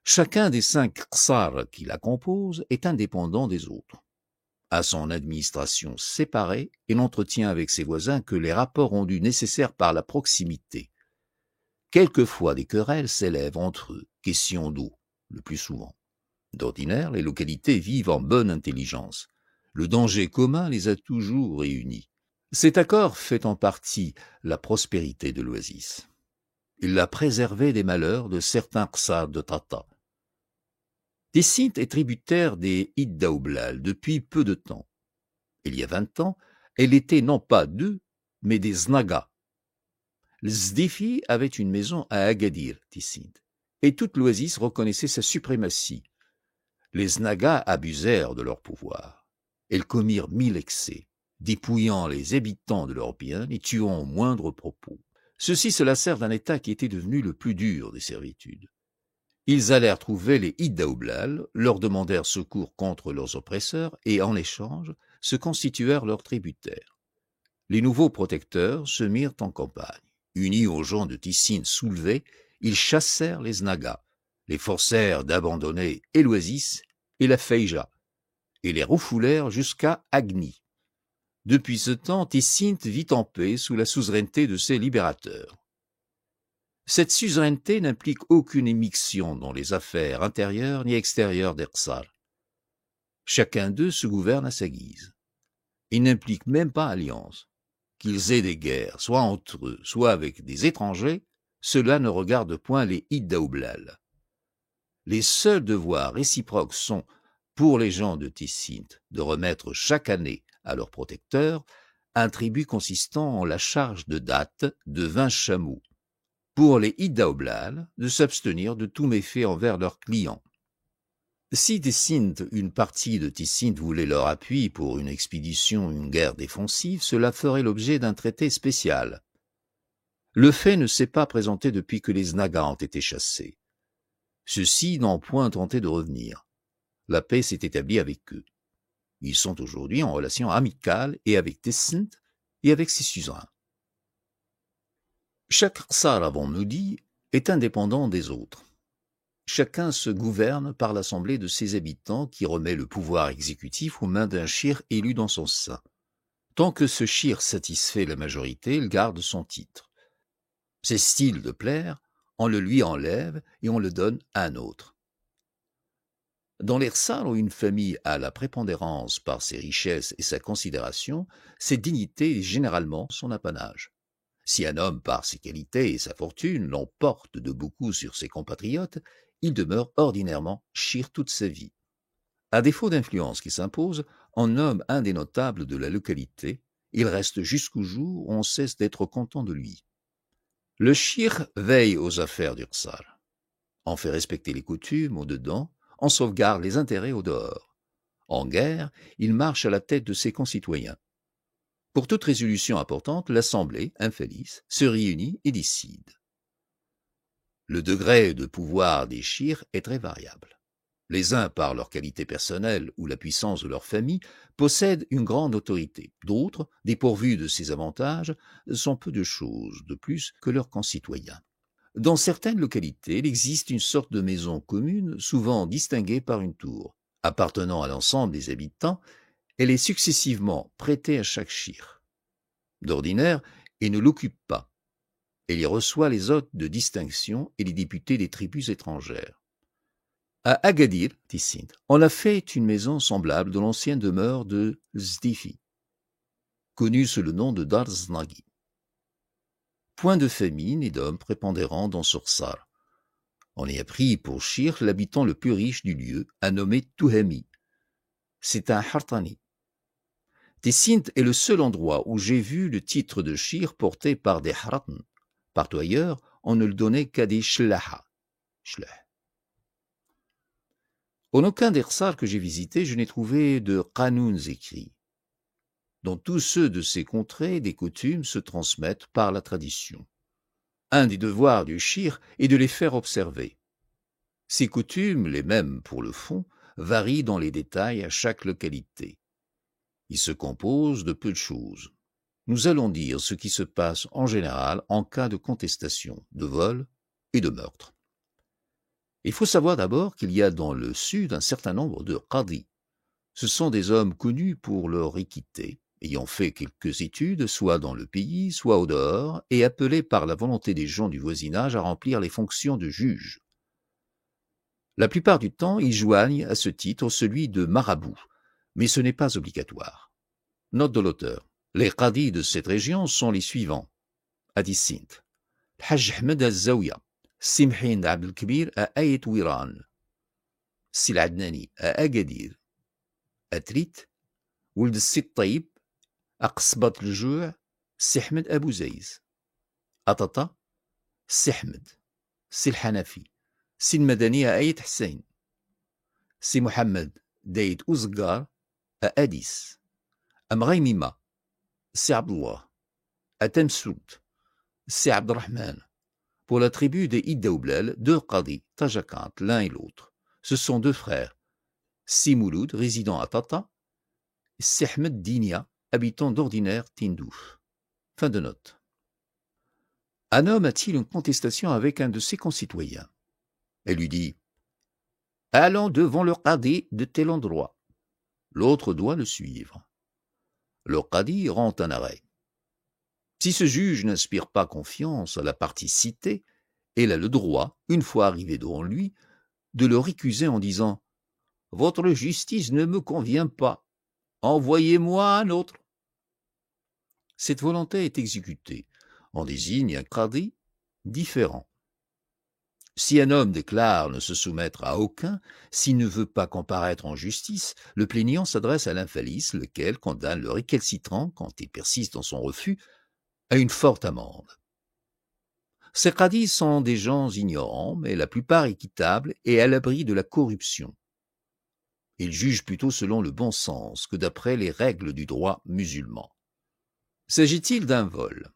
Chacun des 5 Qsar qui la composent est indépendant des autres. À son administration séparée et n'entretient avec ses voisins que les rapports rendus nécessaires par la proximité. Quelquefois des querelles s'élèvent entre eux, question d'eau, le plus souvent. D'ordinaire, les localités vivent en bonne intelligence. Le danger commun les a toujours réunis. Cet accord fait en partie la prospérité de l'oasis. Il l'a préservé des malheurs de certains Qsar de Tata. Tessint est tributaire des Id Daoublal depuis peu de temps. Il y a 20 ans, elle était non pas deux, mais des Znaga. Les Zdifi avaient une maison à Agadir, Tessint, et toute l'oasis reconnaissait sa suprématie. Les Znaga abusèrent de leur pouvoir. Elles commirent 1000 excès, dépouillant les habitants de leurs biens et tuant au moindre propos. Ceux-ci se lassèrent d'un état qui était devenu le plus dur des servitudes. Ils allèrent trouver les Id Daoublal, leur demandèrent secours contre leurs oppresseurs et, en échange, se constituèrent leurs tributaires. Les nouveaux protecteurs se mirent en campagne. Unis aux gens de Tessint soulevés, ils chassèrent les Znaga, les forcèrent d'abandonner l'oasis et la Feija, et les refoulèrent jusqu'à Agni. Depuis ce temps, Tessint vit en paix sous la suzeraineté de ses libérateurs. Cette suzeraineté n'implique aucune émiction dans les affaires intérieures ni extérieures d'Ersar. Chacun d'eux se gouverne à sa guise. Il n'implique même pas alliance. Qu'ils aient des guerres, soit entre eux, soit avec des étrangers, cela ne regarde point les Iddaoublal. Les seuls devoirs réciproques sont, pour les gens de Tessint, de remettre chaque année à leur protecteur un tribut consistant en la charge de date de 20 chameaux, pour les Iddaoublal de s'abstenir de tout méfait envers leurs clients. Si Tessint, une partie de Tessint voulait leur appui pour une expédition ou une guerre défensive, cela ferait l'objet d'un traité spécial. Le fait ne s'est pas présenté depuis que les Znaga ont été chassés. Ceux-ci n'ont point tenté de revenir. La paix s'est établie avec eux. Ils sont aujourd'hui en relation amicale et avec Tessint et avec ses suzerains. Chaque Rsar, avons-nous dit, est indépendant des autres. Chacun se gouverne par l'assemblée de ses habitants qui remet le pouvoir exécutif aux mains d'un shir élu dans son sein. Tant que ce shir satisfait la majorité, il garde son titre. S'est-il de plaire, on le lui enlève et on le donne à un autre. Dans les Rsar où une famille a la prépondérance par ses richesses et sa considération, cette dignité est généralement son apanage. Si un homme, par ses qualités et sa fortune, l'emporte de beaucoup sur ses compatriotes, il demeure ordinairement shir toute sa vie. À défaut d'influence qui s'impose, on nomme un des notables de la localité, il reste jusqu'au jour où on cesse d'être content de lui. Le shir veille aux affaires du Rsar. On fait respecter les coutumes au-dedans, on sauvegarde les intérêts au-dehors. En guerre, il marche à la tête de ses concitoyens. Pour toute résolution importante, l'Assemblée, infelice, se réunit et décide. Le degré de pouvoir des shirs est très variable. Les uns, par leur qualité personnelle ou la puissance de leur famille, possèdent une grande autorité. D'autres, dépourvus de ces avantages, sont peu de choses de plus que leurs concitoyens. Dans certaines localités, il existe une sorte de maison commune, souvent distinguée par une tour. Appartenant à l'ensemble des habitants, elle est successivement prêtée à chaque shir. D'ordinaire, il ne l'occupe pas. Elle y reçoit les hôtes de distinction et les députés des tribus étrangères. À Agadir, Tessint, on a fait une maison semblable de l'ancienne demeure de Zdifi, connue sous le nom de Dar Znagi. Point de famille et d'hommes prépondérants dans Rsar. On y a pris pour shir l'habitant le plus riche du lieu, un nommé Touhami. C'est un Hartani. Tessint est le seul endroit où j'ai vu le titre de shir porté par des Haratn. Partout ailleurs, on ne le donnait qu'à des Shlaha. En aucun des Rsar que j'ai visités, je n'ai trouvé de Qanouns écrits. Dans tous ceux de ces contrées, des coutumes se transmettent par la tradition. Un des devoirs du shir est de les faire observer. Ces coutumes, les mêmes pour le fond, varient dans les détails à chaque localité. Ils se composent de peu de choses. Nous allons dire ce qui se passe en général en cas de contestation, de vol et de meurtre. Il faut savoir d'abord qu'il y a dans le sud un certain nombre de qadis. Ce sont des hommes connus pour leur équité, ayant fait quelques études, soit dans le pays, soit au dehors, et appelés par la volonté des gens du voisinage à remplir les fonctions de juge. La plupart du temps, ils joignent à ce titre celui de marabout, mais ce n'est pas obligatoire. Note de l'auteur. Les qadis de cette région sont les suivants. À Tessint, Hajj Ahmed al-Zawiya, Simhin Abdelkbir à Ayet Wiran, Sil Adnani à Agadir, à Trit, Ould Sit Taïb, à Qsbat al-Joua, Sihmed Abou Zayz, à Tata, Sihmed, Sil Hanafi, Sil Madani à Ayet Hussein, Si Mohamed Dayet Ouzgar à Addis, à Mraymima, Si Abdullah, à Temsout, Si Abdurrahman. Pour la tribu des Iddaoublal, deux qadis, Tajakant, l'un et l'autre. Ce sont deux frères, Si Mouloud, résidant à Tata, et Sihmed Dinia, habitant d'ordinaire Tindouf. Fin de note. Un homme a-t-il une contestation avec un de ses concitoyens? Elle lui dit « Allons devant le qadi de tel endroit. » L'autre doit le suivre. Le qadi rend un arrêt. Si ce juge n'inspire pas confiance à la partie citée, elle a le droit, une fois arrivée devant lui, de le récuser en disant « Votre justice ne me convient pas. Envoyez-moi un autre. » Cette volonté est exécutée. On désigne un qadi différent. Si un homme déclare ne se soumettre à aucun, s'il ne veut pas comparaître en justice, le plaignant s'adresse à l'infalice, lequel condamne le récalcitrant, quand il persiste dans son refus, à une forte amende. Ces qadis sont des gens ignorants, mais la plupart équitables et à l'abri de la corruption. Ils jugent plutôt selon le bon sens que d'après les règles du droit musulman. S'agit-il d'un vol?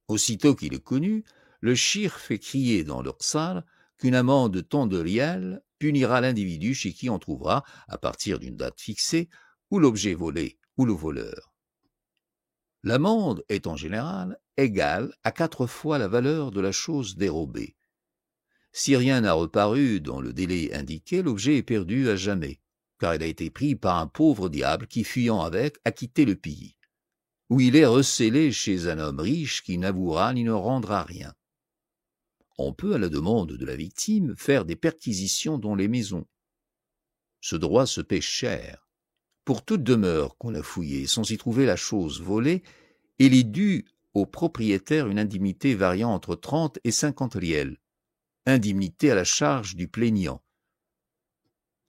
Aussitôt qu'il est connu, le shir fait crier dans leur salle qu'une amende de tant de rials punira l'individu chez qui on trouvera, à partir d'une date fixée, ou l'objet volé ou le voleur. L'amende est en général égale à 4 fois la valeur de la chose dérobée. Si rien n'a reparu dans le délai indiqué, l'objet est perdu à jamais, car il a été pris par un pauvre diable qui, fuyant avec, a quitté le pays, ou il est recellé chez un homme riche qui n'avouera ni ne rendra rien. On peut, à la demande de la victime, faire des perquisitions dans les maisons. Ce droit se paie cher. Pour toute demeure qu'on a fouillée sans y trouver la chose volée, il est dû au propriétaire une indemnité variant entre 30 et 50 riels, indemnité à la charge du plaignant.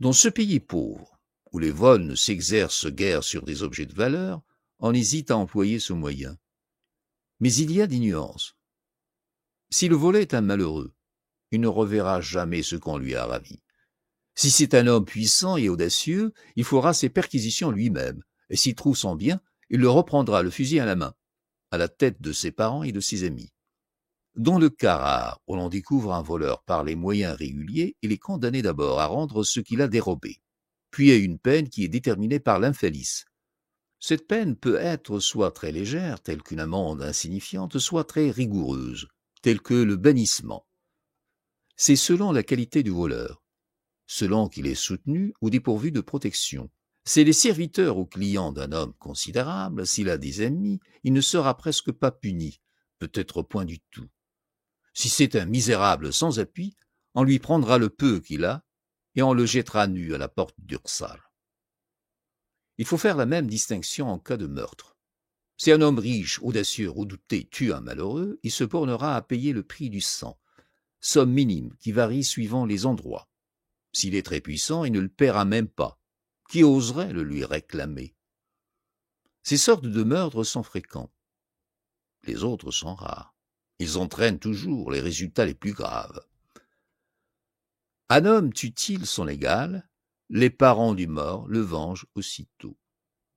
Dans ce pays pauvre, où les vols ne s'exercent guère sur des objets de valeur, on hésite à employer ce moyen. Mais il y a des nuances. Si le volé est un malheureux, il ne reverra jamais ce qu'on lui a ravi. Si c'est un homme puissant et audacieux, il fera ses perquisitions lui-même, et s'il trouve son bien, il le reprendra le fusil à la main, à la tête de ses parents et de ses amis. Dans le cas rare où l'on découvre un voleur par les moyens réguliers, il est condamné d'abord à rendre ce qu'il a dérobé, puis à une peine qui est déterminée par l'infalice. Cette peine peut être soit très légère, telle qu'une amende insignifiante, soit très rigoureuse, telle que le bannissement. C'est selon la qualité du voleur, selon qu'il est soutenu ou dépourvu de protection. C'est les serviteurs ou clients d'un homme considérable, s'il a des ennemis, il ne sera presque pas puni, peut-être point du tout. Si c'est un misérable sans appui, on lui prendra le peu qu'il a et on le jettera nu à la porte d'Ursal. Il faut faire la même distinction en cas de meurtre. Si un homme riche, audacieux, redouté tue un malheureux, il se bornera à payer le prix du sang, somme minime qui varie suivant les endroits. S'il est très puissant, il ne le paiera même pas. Qui oserait le lui réclamer? Ces sortes de meurtres sont fréquents. Les autres sont rares. Ils entraînent toujours les résultats les plus graves. Un homme tue-t-il son égal, les parents du mort le vengent aussitôt.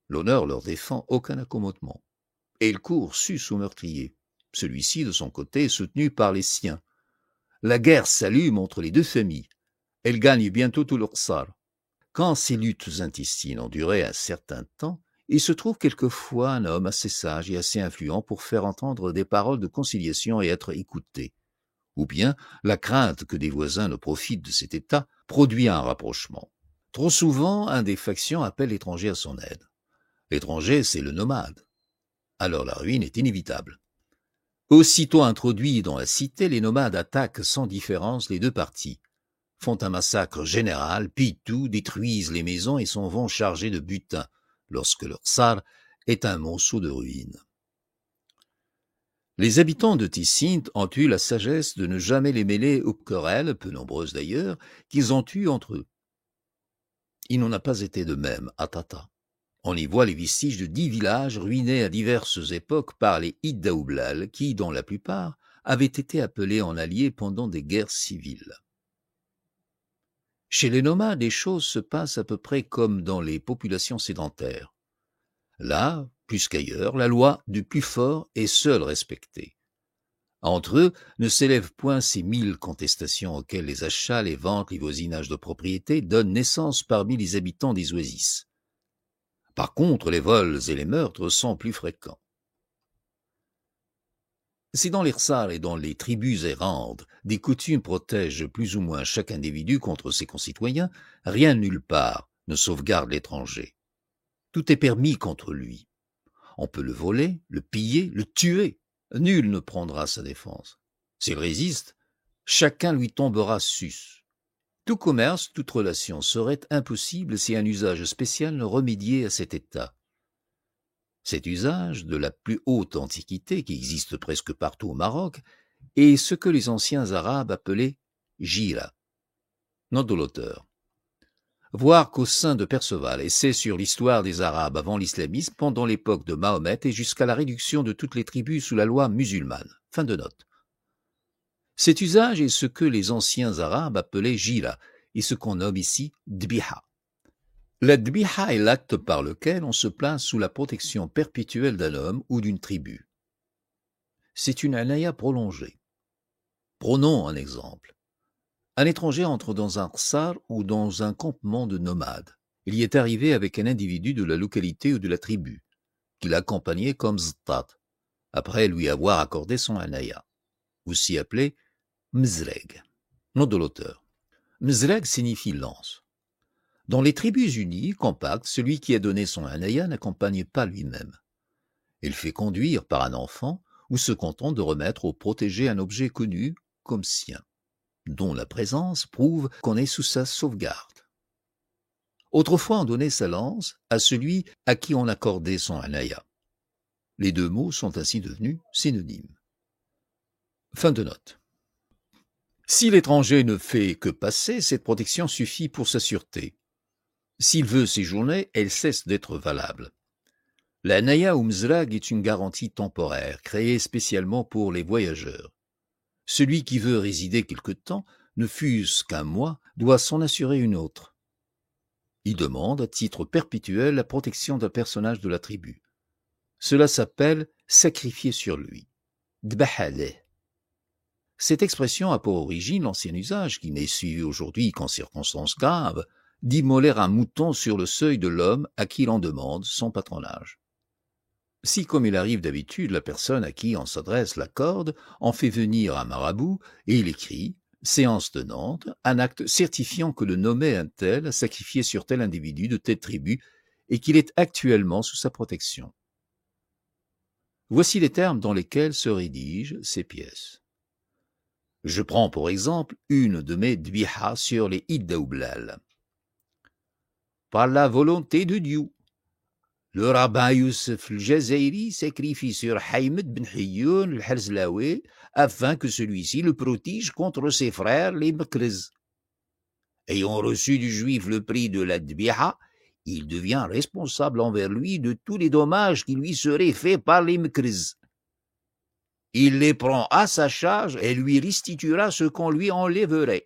L'honneur leur défend aucun accommodement. Et ils courent sus au meurtrier. Celui-ci, de son côté, est soutenu par les siens. La guerre s'allume entre les deux familles. Elle gagne bientôt tout leur salle. Quand ces luttes intestines ont duré un certain temps, il se trouve quelquefois un homme assez sage et assez influent pour faire entendre des paroles de conciliation et être écouté. Ou bien la crainte que des voisins ne profitent de cet état produit un rapprochement. Trop souvent, un des factions appelle l'étranger à son aide. L'étranger, c'est le nomade. Alors la ruine est inévitable. Aussitôt introduits dans la cité, les nomades attaquent sans différence les deux parties, font un massacre général, pillent tout, détruisent les maisons et s'en vont chargés de butin, lorsque leur salle est un monceau de ruines. Les habitants de Tessint ont eu la sagesse de ne jamais les mêler aux querelles, peu nombreuses d'ailleurs, qu'ils ont eues entre eux. Il n'en a pas été de même à Tata. On y voit les vestiges de 10 villages ruinés à diverses époques par les Iddaoublal, qui, dont la plupart, avaient été appelés en alliés pendant des guerres civiles. Chez les nomades, les choses se passent à peu près comme dans les populations sédentaires. Là, plus qu'ailleurs, la loi du plus fort est seule respectée. Entre eux ne s'élèvent point ces 1000 contestations auxquelles les achats, les ventes, les voisinages de propriétés donnent naissance parmi les habitants des oasis. Par contre, les vols et les meurtres sont plus fréquents. Si dans les rsals et dans les tribus errantes, des coutumes protègent plus ou moins chaque individu contre ses concitoyens, rien nulle part ne sauvegarde l'étranger. Tout est permis contre lui. On peut le voler, le piller, le tuer. Nul ne prendra sa défense. S'il résiste, chacun lui tombera sus. Tout commerce, toute relation serait impossible si un usage spécial ne remédiait à cet état. Cet usage, de la plus haute antiquité, qui existe presque partout au Maroc, est ce que les anciens Arabes appelaient « gira ». Note de l'auteur. Voir qu'au sein de Perceval, essai sur l'histoire des Arabes avant l'islamisme, pendant l'époque de Mahomet et jusqu'à la réduction de toutes les tribus sous la loi musulmane. Fin de note. Cet usage est ce que les anciens Arabes appelaient gira et ce qu'on nomme ici dbiha. La dbiha est l'acte par lequel on se place sous la protection perpétuelle d'un homme ou d'une tribu. C'est une anaya prolongée. Prenons un exemple. Un étranger entre dans un rsar ou dans un campement de nomades. Il y est arrivé avec un individu de la localité ou de la tribu, qu'il accompagnait comme ztat, après lui avoir accordé son anaya, aussi appelé mzreg. Nom de l'auteur. Mzreg signifie lance. Dans les tribus unies, compactes, celui qui a donné son anaya n'accompagne pas lui-même. Il fait conduire par un enfant ou se contente de remettre au protégé un objet connu comme sien, dont la présence prouve qu'on est sous sa sauvegarde. Autrefois, on donnait sa lance à celui à qui on accordait son anaya. Les deux mots sont ainsi devenus synonymes. Fin de note. Si l'étranger ne fait que passer, cette protection suffit pour sa sûreté. S'il veut séjourner, elle cesse d'être valable. La naya ou mzrag est une garantie temporaire, créée spécialement pour les voyageurs. Celui qui veut résider quelque temps, ne fût-ce qu'un mois, doit s'en assurer une autre. Il demande à titre perpétuel la protection d'un personnage de la tribu. Cela s'appelle « sacrifier sur lui ». Dbahaleh. Cette expression a pour origine l'ancien usage, qui n'est suivi aujourd'hui qu'en circonstances graves, d'immoler un mouton sur le seuil de l'homme à qui l'on demande son patronage. Si, comme il arrive d'habitude, la personne à qui on s'adresse l'accorde, en fait venir un marabout, et il écrit, séance tenante, un acte certifiant que le nommé un tel a sacrifié sur tel individu de telle tribu, et qu'il est actuellement sous sa protection. Voici les termes dans lesquels se rédigent ces pièces. Je prends pour exemple une de mes dbihas sur les Iddaoublal. Par la volonté de Dieu, le rabbin Youssef el-Jazairi sacrifie sur Haïmed ben Hiyyoun el-Harzlaoui afin que celui-ci le protège contre ses frères les Makrez. Ayant reçu du juif le prix de la dbiha, il devient responsable envers lui de tous les dommages qui lui seraient faits par les Makrez. Il les prend à sa charge et lui restituera ce qu'on lui enlèverait.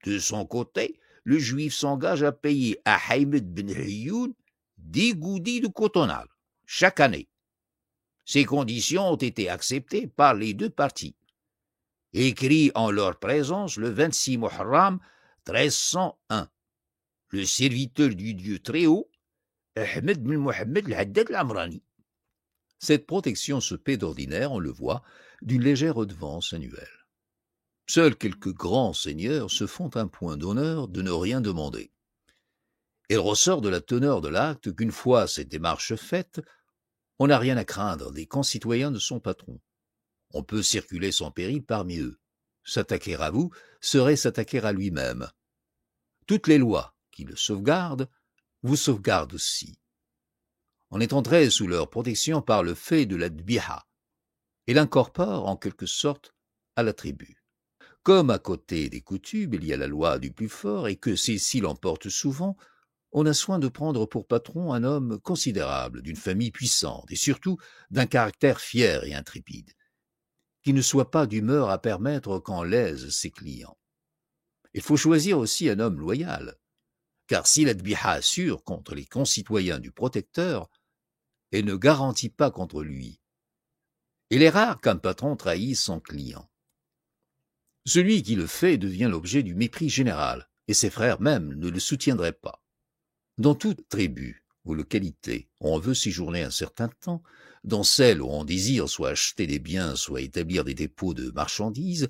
De son côté, le juif s'engage à payer à Haïmed ben Hiyyoun 10 goudis de cotonnade chaque année. Ces conditions ont été acceptées par les deux parties. Écrit en leur présence le 26 Muharram 1301, le serviteur du Dieu très haut, Ahmed bin Mohammed al-Haddad al-Amrani. Cette protection se paie d'ordinaire, on le voit, d'une légère redevance annuelle. Seuls quelques grands seigneurs se font un point d'honneur de ne rien demander. Il ressort de la teneur de l'acte qu'une fois cette démarche faite, on n'a rien à craindre des concitoyens de son patron. On peut circuler sans péril parmi eux. S'attaquer à vous serait s'attaquer à lui-même. Toutes les lois qui le sauvegardent vous sauvegardent aussi. On est entré sous leur protection par le fait de la dbiha et l'incorpore en quelque sorte à la tribu. Comme à côté des coutumes il y a la loi du plus fort et que celle-ci l'emporte souvent, on a soin de prendre pour patron un homme considérable, d'une famille puissante et surtout d'un caractère fier et intrépide, qui ne soit pas d'humeur à permettre qu'on lèse ses clients. Il faut choisir aussi un homme loyal, car si la dbiha assure contre les concitoyens du protecteur, elle ne garantit pas contre lui. Il est rare qu'un patron trahisse son client. Celui qui le fait devient l'objet du mépris général, et ses frères même ne le soutiendraient pas. Dans toute tribu ou localité où on veut séjourner un certain temps, dans celle où on désire soit acheter des biens, soit établir des dépôts de marchandises,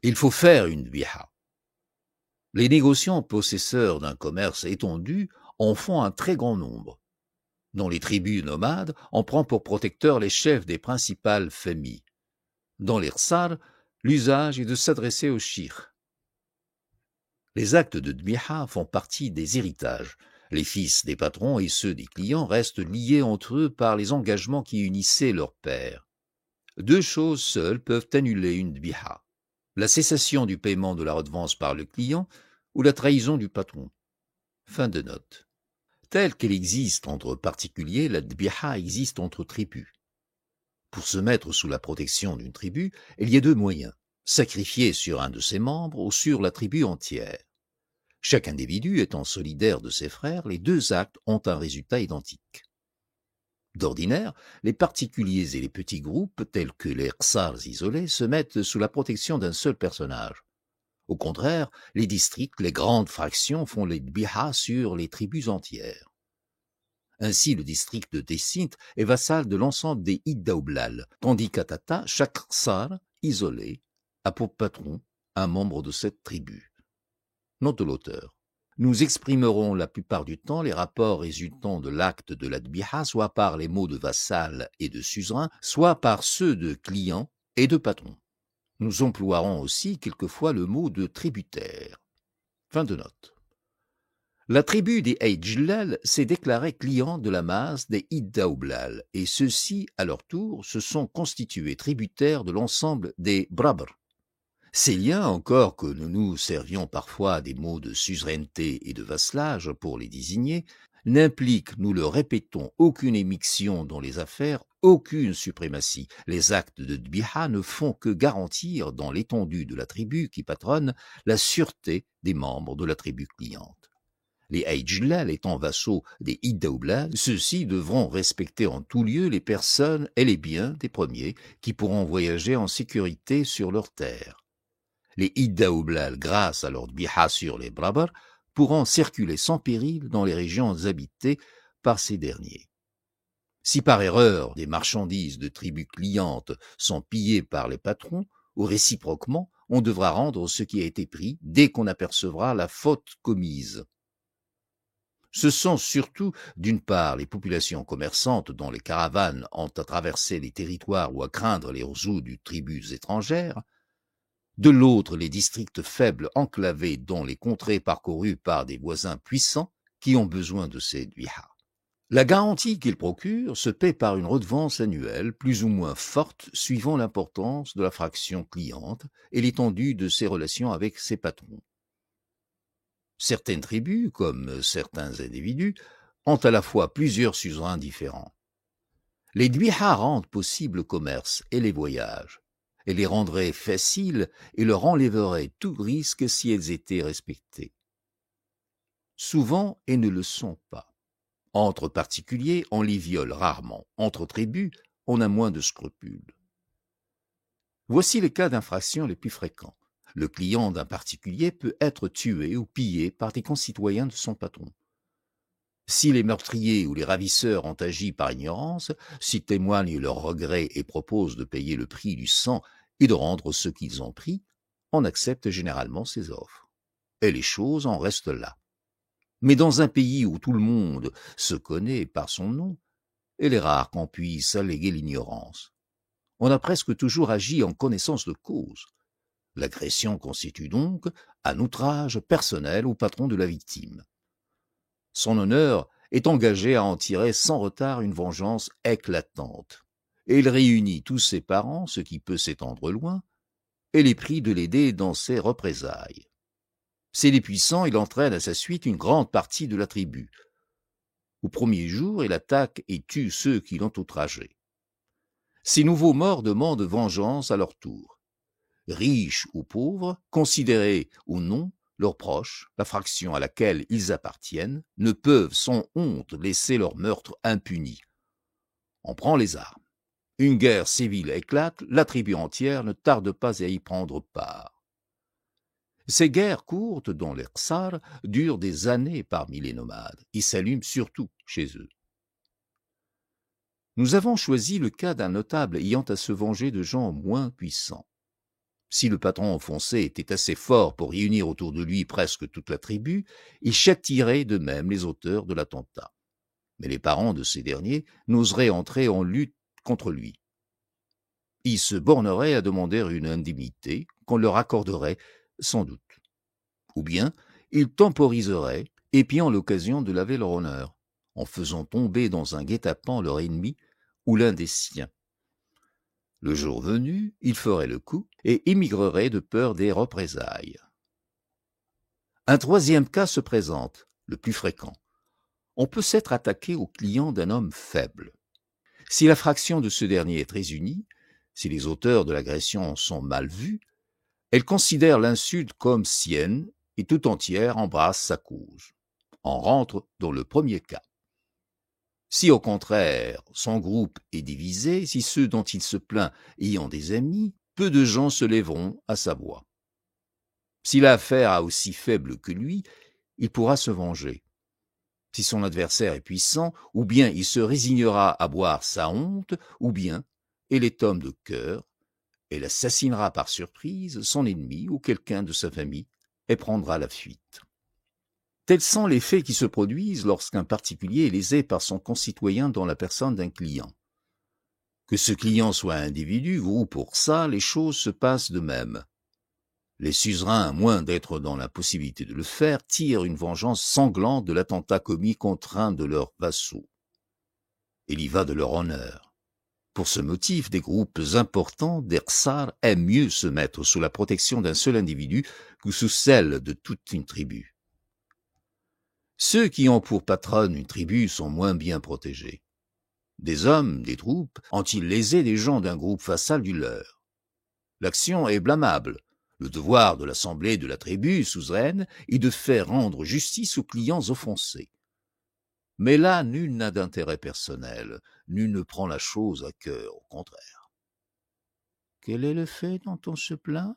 il faut faire une dbiha. Les négociants possesseurs d'un commerce étendu en font un très grand nombre. Dans les tribus nomades, on prend pour protecteurs les chefs des principales familles. Dans les rsar, l'usage est de s'adresser aux shirs. Les actes de dbiha font partie des héritages. Les fils des patrons et ceux des clients restent liés entre eux par les engagements qui unissaient leurs pères. Deux choses seules peuvent annuler une dbiha: la cessation du paiement de la redevance par le client ou la trahison du patron. Fin de note. Telle qu'elle existe entre particuliers, la dbiha existe entre tribus. Pour se mettre sous la protection d'une tribu, il y a deux moyens: sacrifier sur un de ses membres ou sur la tribu entière. Chaque individu étant solidaire de ses frères, les deux actes ont un résultat identique. D'ordinaire, les particuliers et les petits groupes, tels que les rsars isolés, se mettent sous la protection d'un seul personnage. Au contraire, les districts, les grandes fractions font les dbiha sur les tribus entières. Ainsi, le district de Dessint est vassal de l'ensemble des Iddaoublal, tandis qu'à Tata, chaque rsar, isolé, a pour patron un membre de cette tribu. Note de l'auteur. Nous exprimerons la plupart du temps les rapports résultant de l'acte de la dbiha soit par les mots de vassal et de suzerain, soit par ceux de client et de patron. Nous emploierons aussi quelquefois le mot de tributaire. Fin de note. La tribu des Aïdjlal s'est déclarée client de la masse des Iddaoublal, et ceux-ci, à leur tour, se sont constitués tributaires de l'ensemble des Brabr. Ces liens, encore que nous nous servions parfois des mots de suzeraineté et de vassalage pour les désigner, n'impliquent, nous le répétons, aucune émiction dans les affaires, aucune suprématie. Les actes de dbiha ne font que garantir, dans l'étendue de la tribu qui patronne, la sûreté des membres de la tribu cliente. Les Aïdjlal étant vassaux des Iddaoublal, ceux-ci devront respecter en tout lieu les personnes et les biens des premiers qui pourront voyager en sécurité sur leurs terres. Les Iddaoublal, grâce à leur dbiha sur les Brabr, pourront circuler sans péril dans les régions habitées par ces derniers. Si par erreur des marchandises de tribus clientes sont pillées par les patrons, ou réciproquement, on devra rendre ce qui a été pris dès qu'on apercevra la faute commise. Ce sont surtout, d'une part, les populations commerçantes dont les caravanes ont à traverser les territoires ou à craindre les roues de tribus étrangères, de l'autre les districts faibles enclavés dont les contrées parcourues par des voisins puissants qui ont besoin de ces dbiha. La garantie qu'ils procurent se paie par une redevance annuelle plus ou moins forte suivant l'importance de la fraction cliente et l'étendue de ses relations avec ses patrons. Certaines tribus, comme certains individus, ont à la fois plusieurs suzerains différents. Les dbiha rendent possible le commerce et les voyages, et les rendraient faciles et leur enlèveraient tout risque si elles étaient respectées. Souvent, elles ne le sont pas. Entre particuliers, on les viole rarement. Entre tribus, on a moins de scrupules. Voici les cas d'infraction les plus fréquents. Le client d'un particulier peut être tué ou pillé par des concitoyens de son patron. Si les meurtriers ou les ravisseurs ont agi par ignorance, s'ils témoignent leur regret et proposent de payer le prix du sang et de rendre ce qu'ils ont pris, on accepte généralement ces offres. Et les choses en restent là. Mais dans un pays où tout le monde se connaît par son nom, il est rare qu'on puisse alléguer l'ignorance. On a presque toujours agi en connaissance de cause. L'agression constitue donc un outrage personnel au patron de la victime. Son honneur est engagé à en tirer sans retard une vengeance éclatante, et il réunit tous ses parents, ce qui peut s'étendre loin, et les prie de l'aider dans ses représailles. S'il est puissant, il entraîne à sa suite une grande partie de la tribu. Au premier jour, il attaque et tue ceux qui l'ont outragé. Ces nouveaux morts demandent vengeance à leur tour. Riches ou pauvres, considérés ou non, leurs proches, la fraction à laquelle ils appartiennent, ne peuvent sans honte laisser leur meurtre impuni. On prend les armes. Une guerre civile éclate, la tribu entière ne tarde pas à y prendre part. Ces guerres courtes, dont les rsar, durent des années parmi les nomades et s'allument surtout chez eux. Nous avons choisi le cas d'un notable ayant à se venger de gens moins puissants. Si le patron enfoncé était assez fort pour réunir autour de lui presque toute la tribu, il châtierait de même les auteurs de l'attentat. mais les parents de ces derniers n'oseraient entrer en lutte contre lui. Ils se borneraient à demander une indemnité qu'on leur accorderait sans doute. Ou bien ils temporiseraient, épiant l'occasion de laver leur honneur, en faisant tomber dans un guet-apens leur ennemi ou l'un des siens. Le jour venu, ils feraient le coup et émigreraient de peur des représailles. Un troisième cas se présente, le plus fréquent. On peut s'être attaqué au client d'un homme faible. Si la fraction de ce dernier est très unie, si les auteurs de l'agression sont mal vus, elle considère l'insulte comme sienne et tout entière embrasse sa cause. On rentre dans le premier cas. Si au contraire son groupe est divisé, si ceux dont il se plaint ayant des amis, peu de gens se lèveront à sa voix. Si l'affaire a aussi faible que lui, il pourra se venger. Si son adversaire est puissant, ou bien il se résignera à boire sa honte, ou bien, elle est homme de cœur, elle assassinera par surprise son ennemi ou quelqu'un de sa famille et prendra la fuite. Tels sont les faits qui se produisent lorsqu'un particulier est lésé par son concitoyen dans la personne d'un client. Que ce client soit individu ou pour ça, les choses se passent de même. Les suzerains, à moins d'être dans la possibilité de le faire, tirent une vengeance sanglante de l'attentat commis contre un de leurs vassaux. Il y va de leur honneur. Pour ce motif, des groupes importants d'Ersar aiment mieux se mettre sous la protection d'un seul individu que sous celle de toute une tribu. Ceux qui ont pour patronne une tribu sont moins bien protégés. Des hommes, des troupes, ont-ils lésé des gens d'un groupe vassal du leur? L'action est blâmable. Le devoir de l'assemblée de la tribu suzeraine est de faire rendre justice aux clients offensés. Mais là, nul n'a d'intérêt personnel, nul ne prend la chose à cœur, au contraire. Quel est le fait dont on se plaint?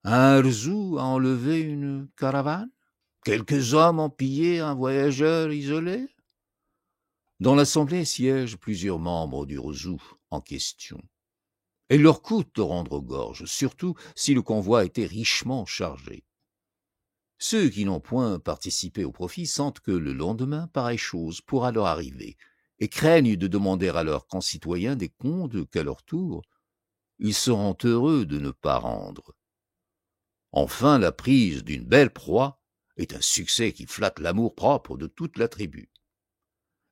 Un Herzou a enlevé une caravane? Quelques hommes ont pillé un voyageur isolé? Dans l'assemblée siègent plusieurs membres du Herzou en question. Il leur coûte de rendre gorge, surtout si le convoi était richement chargé. Ceux qui n'ont point participé au profit sentent que le lendemain, pareille chose pourra leur arriver, et craignent de demander à leurs concitoyens des comptes qu'à leur tour, ils seront heureux de ne pas rendre. Enfin, la prise d'une belle proie est un succès qui flatte l'amour-propre de toute la tribu.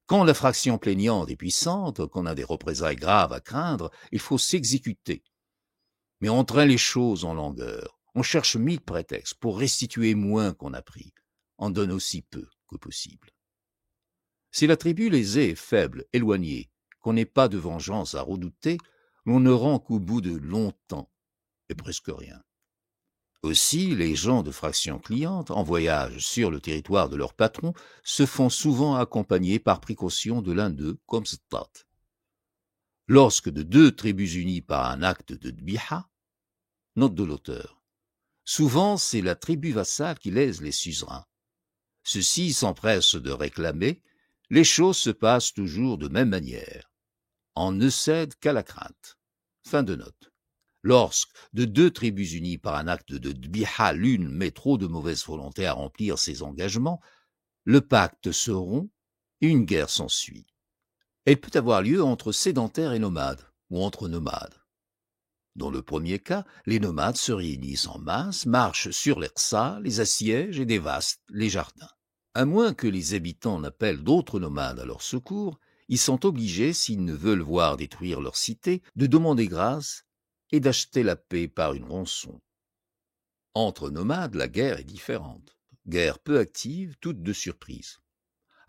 Quand la fraction plaignante est puissante, qu'on a des représailles graves à craindre, il faut s'exécuter. Mais on traîne les choses en longueur. On cherche 1000 prétextes pour restituer moins qu'on a pris. On donne aussi peu que possible. Si la tribu lésée est faible, éloignée, qu'on n'ait pas de vengeance à redouter, l'on ne rend qu'au bout de longtemps, et presque rien. Aussi, les gens de fraction cliente, en voyage sur le territoire de leur patron, se font souvent accompagner par précaution de l'un d'eux, comme Stat. Lorsque de deux tribus unies par un acte de dbiha, note de l'auteur, souvent, c'est la tribu vassale qui lèse les suzerains. Ceux-ci s'empressent de réclamer, les choses se passent toujours de même manière. On ne cède qu'à la crainte. Fin de note. Lorsque, de deux tribus unies par un acte de dbiha, l'une met trop de mauvaise volonté à remplir ses engagements, le pacte se rompt et une guerre s'ensuit. Elle peut avoir lieu entre sédentaires et nomades, ou entre nomades. Dans le premier cas, les nomades se réunissent en masse, marchent sur l'Ersa, les assiègent et dévastent les jardins. À moins que les habitants n'appellent d'autres nomades à leur secours, ils sont obligés, s'ils ne veulent voir détruire leur cité, de demander grâce et d'acheter la paix par une rançon. Entre nomades, la guerre est différente. Guerre peu active, toute de surprise.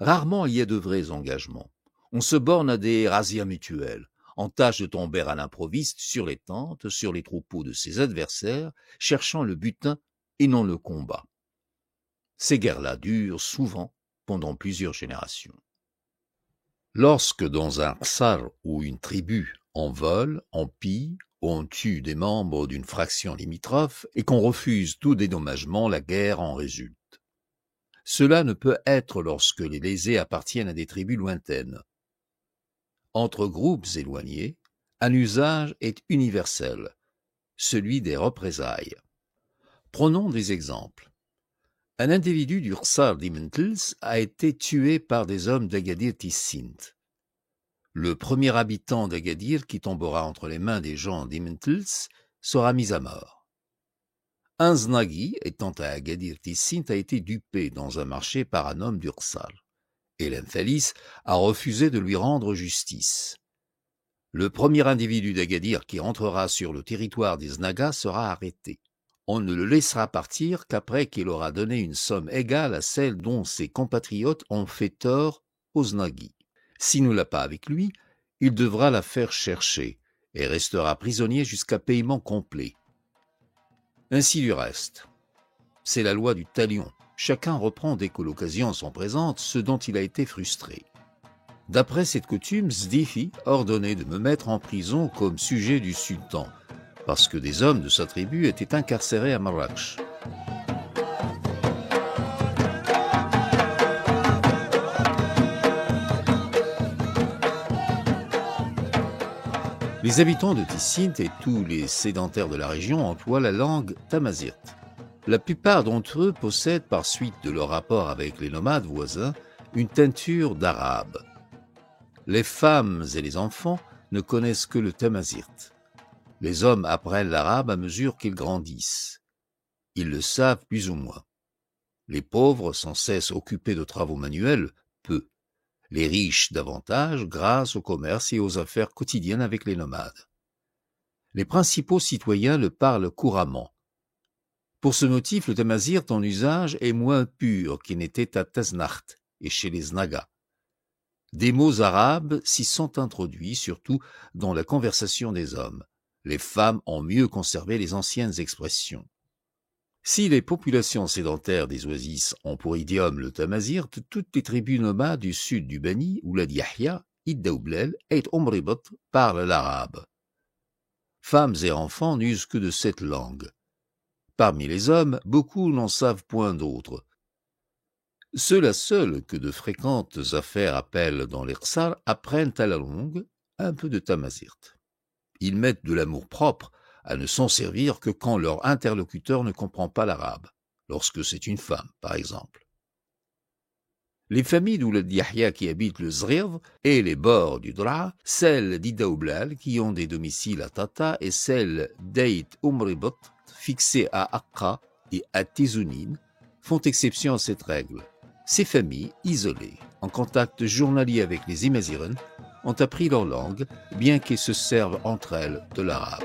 Rarement il y a de vrais engagements. On se borne à des razzias mutuelles. On tâche de tomber à l'improviste sur les tentes, sur les troupeaux de ses adversaires, cherchant le butin et non le combat. Ces guerres-là durent souvent pendant plusieurs générations. Lorsque dans un ksar ou une tribu, on vole, on pille, ou on tue des membres d'une fraction limitrophe et qu'on refuse tout dédommagement, la guerre en résulte. Cela ne peut être lorsque les lésés appartiennent à des tribus lointaines. Entre groupes éloignés, un usage est universel, celui des représailles. Prenons des exemples. Un individu du Rsar d'Immentels a été tué par des hommes d'Agadir Tissint. Le premier habitant d'Agadir qui tombera entre les mains des gens d'Immentels sera mis à mort. Un Znagi, étant à Agadir Tissint, a été dupé dans un marché par un homme du Rsar, et l'Infalis a refusé de lui rendre justice. Le premier individu d'Agadir qui entrera sur le territoire des Znagas sera arrêté. On ne le laissera partir qu'après qu'il aura donné une somme égale à celle dont ses compatriotes ont fait tort aux Znagis. S'il ne l'a pas avec lui, il devra la faire chercher et restera prisonnier jusqu'à paiement complet. Ainsi du reste. C'est la loi du talion. Chacun reprend dès que l'occasion s'en présente ce dont il a été frustré. D'après cette coutume, Zdifi ordonnait de me mettre en prison comme sujet du sultan, parce que des hommes de sa tribu étaient incarcérés à Marrakech. Les habitants de Tissint et tous les sédentaires de la région emploient la langue tamazirt. La plupart d'entre eux possèdent, par suite de leur rapport avec les nomades voisins, une teinture d'arabe. Les femmes et les enfants ne connaissent que le tamazirt. Les hommes apprennent l'arabe à mesure qu'ils grandissent. Ils le savent plus ou moins. Les pauvres, sans cesse occupés de travaux manuels, peu. Les riches, davantage, grâce au commerce et aux affaires quotidiennes avec les nomades. Les principaux citoyens le parlent couramment. Pour ce motif, le tamazirt en usage est moins pur qu'il n'était à Taznacht et chez les Znagas. Des mots arabes s'y sont introduits, surtout dans la conversation des hommes. Les femmes ont mieux conservé les anciennes expressions. Si les populations sédentaires des Oasis ont pour idiome le tamazirt, toutes les tribus nomades du sud du Bani, Oulad Yahya, Id Daoublel et Omribot parlent l'arabe. Femmes et enfants n'usent que de cette langue. Parmi les hommes, beaucoup n'en savent point d'autres. Ceux-là seuls que de fréquentes affaires appellent dans les Rsar apprennent à la longue un peu de tamazirt. Ils mettent de l'amour-propre à ne s'en servir que quand leur interlocuteur ne comprend pas l'arabe, lorsque c'est une femme, par exemple. Les familles d'Oulad Yahya qui habitent le Zrirv et les bords du Dra, celles d'Idaoublal qui ont des domiciles à Tata et celles d'Eit Umribot fixées à Akka et à Tizounin font exception à cette règle. Ces familles, isolées, en contact journalier avec les Imaziren, ont appris leur langue, bien qu'elles se servent entre elles de l'arabe.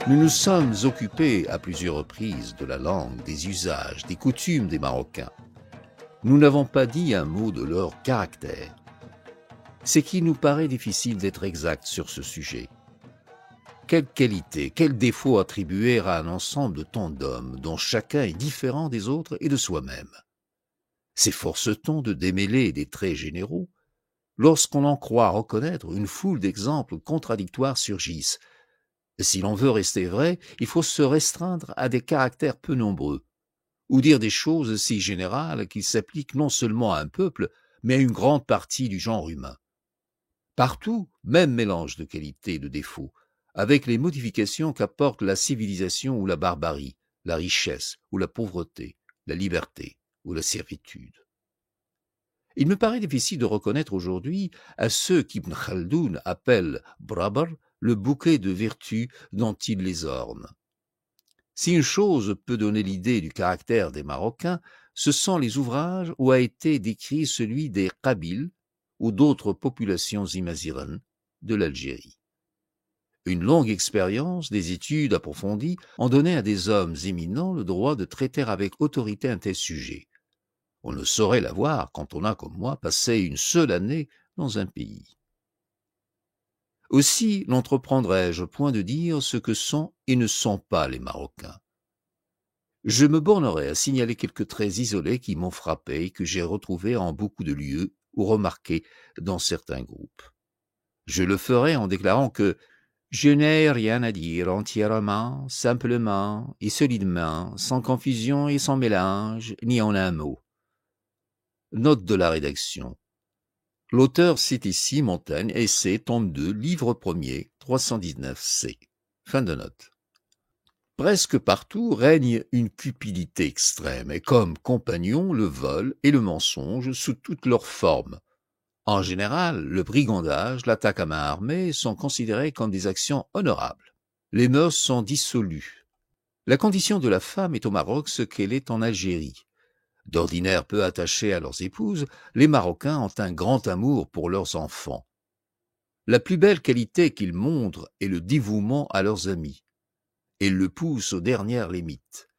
Nous nous sommes occupés à plusieurs reprises de la langue, des usages, des coutumes des Marocains. Nous n'avons pas dit un mot de leur caractère. C'est qu'il nous paraît difficile d'être exact sur ce sujet. Quelle qualité, quel défaut attribuer à un ensemble de tant d'hommes dont chacun est différent des autres et de soi-même? S'efforce-t-on de démêler des traits généraux? Lorsqu'on en croit reconnaître, une foule d'exemples contradictoires surgissent. Si l'on veut rester vrai, il faut se restreindre à des caractères peu nombreux, ou dire des choses si générales qu'ils s'appliquent non seulement à un peuple, mais à une grande partie du genre humain. Partout, même mélange de qualités et de défauts, avec les modifications qu'apportent la civilisation ou la barbarie, la richesse ou la pauvreté, la liberté ou la servitude. Il me paraît difficile de reconnaître aujourd'hui à ceux qu'Ibn Khaldoun appelle Brabar le bouquet de vertus dont il les orne. Si une chose peut donner l'idée du caractère des Marocains, ce sont les ouvrages où a été décrit celui des Kabyles ou d'autres populations imaziran de l'Algérie. Une longue expérience, des études approfondies ont donné à des hommes éminents le droit de traiter avec autorité un tel sujet. On ne saurait l'avoir quand on a, comme moi, passé une seule année dans un pays. Aussi n'entreprendrai-je point de dire ce que sont et ne sont pas les Marocains. Je me bornerai à signaler quelques traits isolés qui m'ont frappé et que j'ai retrouvés en beaucoup de lieux ou remarqués dans certains groupes. Je le ferai en déclarant que je n'ai rien à dire entièrement, simplement et solidement, sans confusion et sans mélange, ni en un mot. Note de la rédaction. L'auteur cite ici Montaigne, Essai, tome 2, livre 1er, 319c. Fin de note. Presque partout règne une cupidité extrême, et comme compagnons le vol et le mensonge sous toutes leurs formes. En général, le brigandage, l'attaque à main armée sont considérés comme des actions honorables. Les mœurs sont dissolues. La condition de la femme est au Maroc ce qu'elle est en Algérie. D'ordinaire peu attachés à leurs épouses, les Marocains ont un grand amour pour leurs enfants. La plus belle qualité qu'ils montrent est le dévouement à leurs amis. Et le pousse aux dernières limites.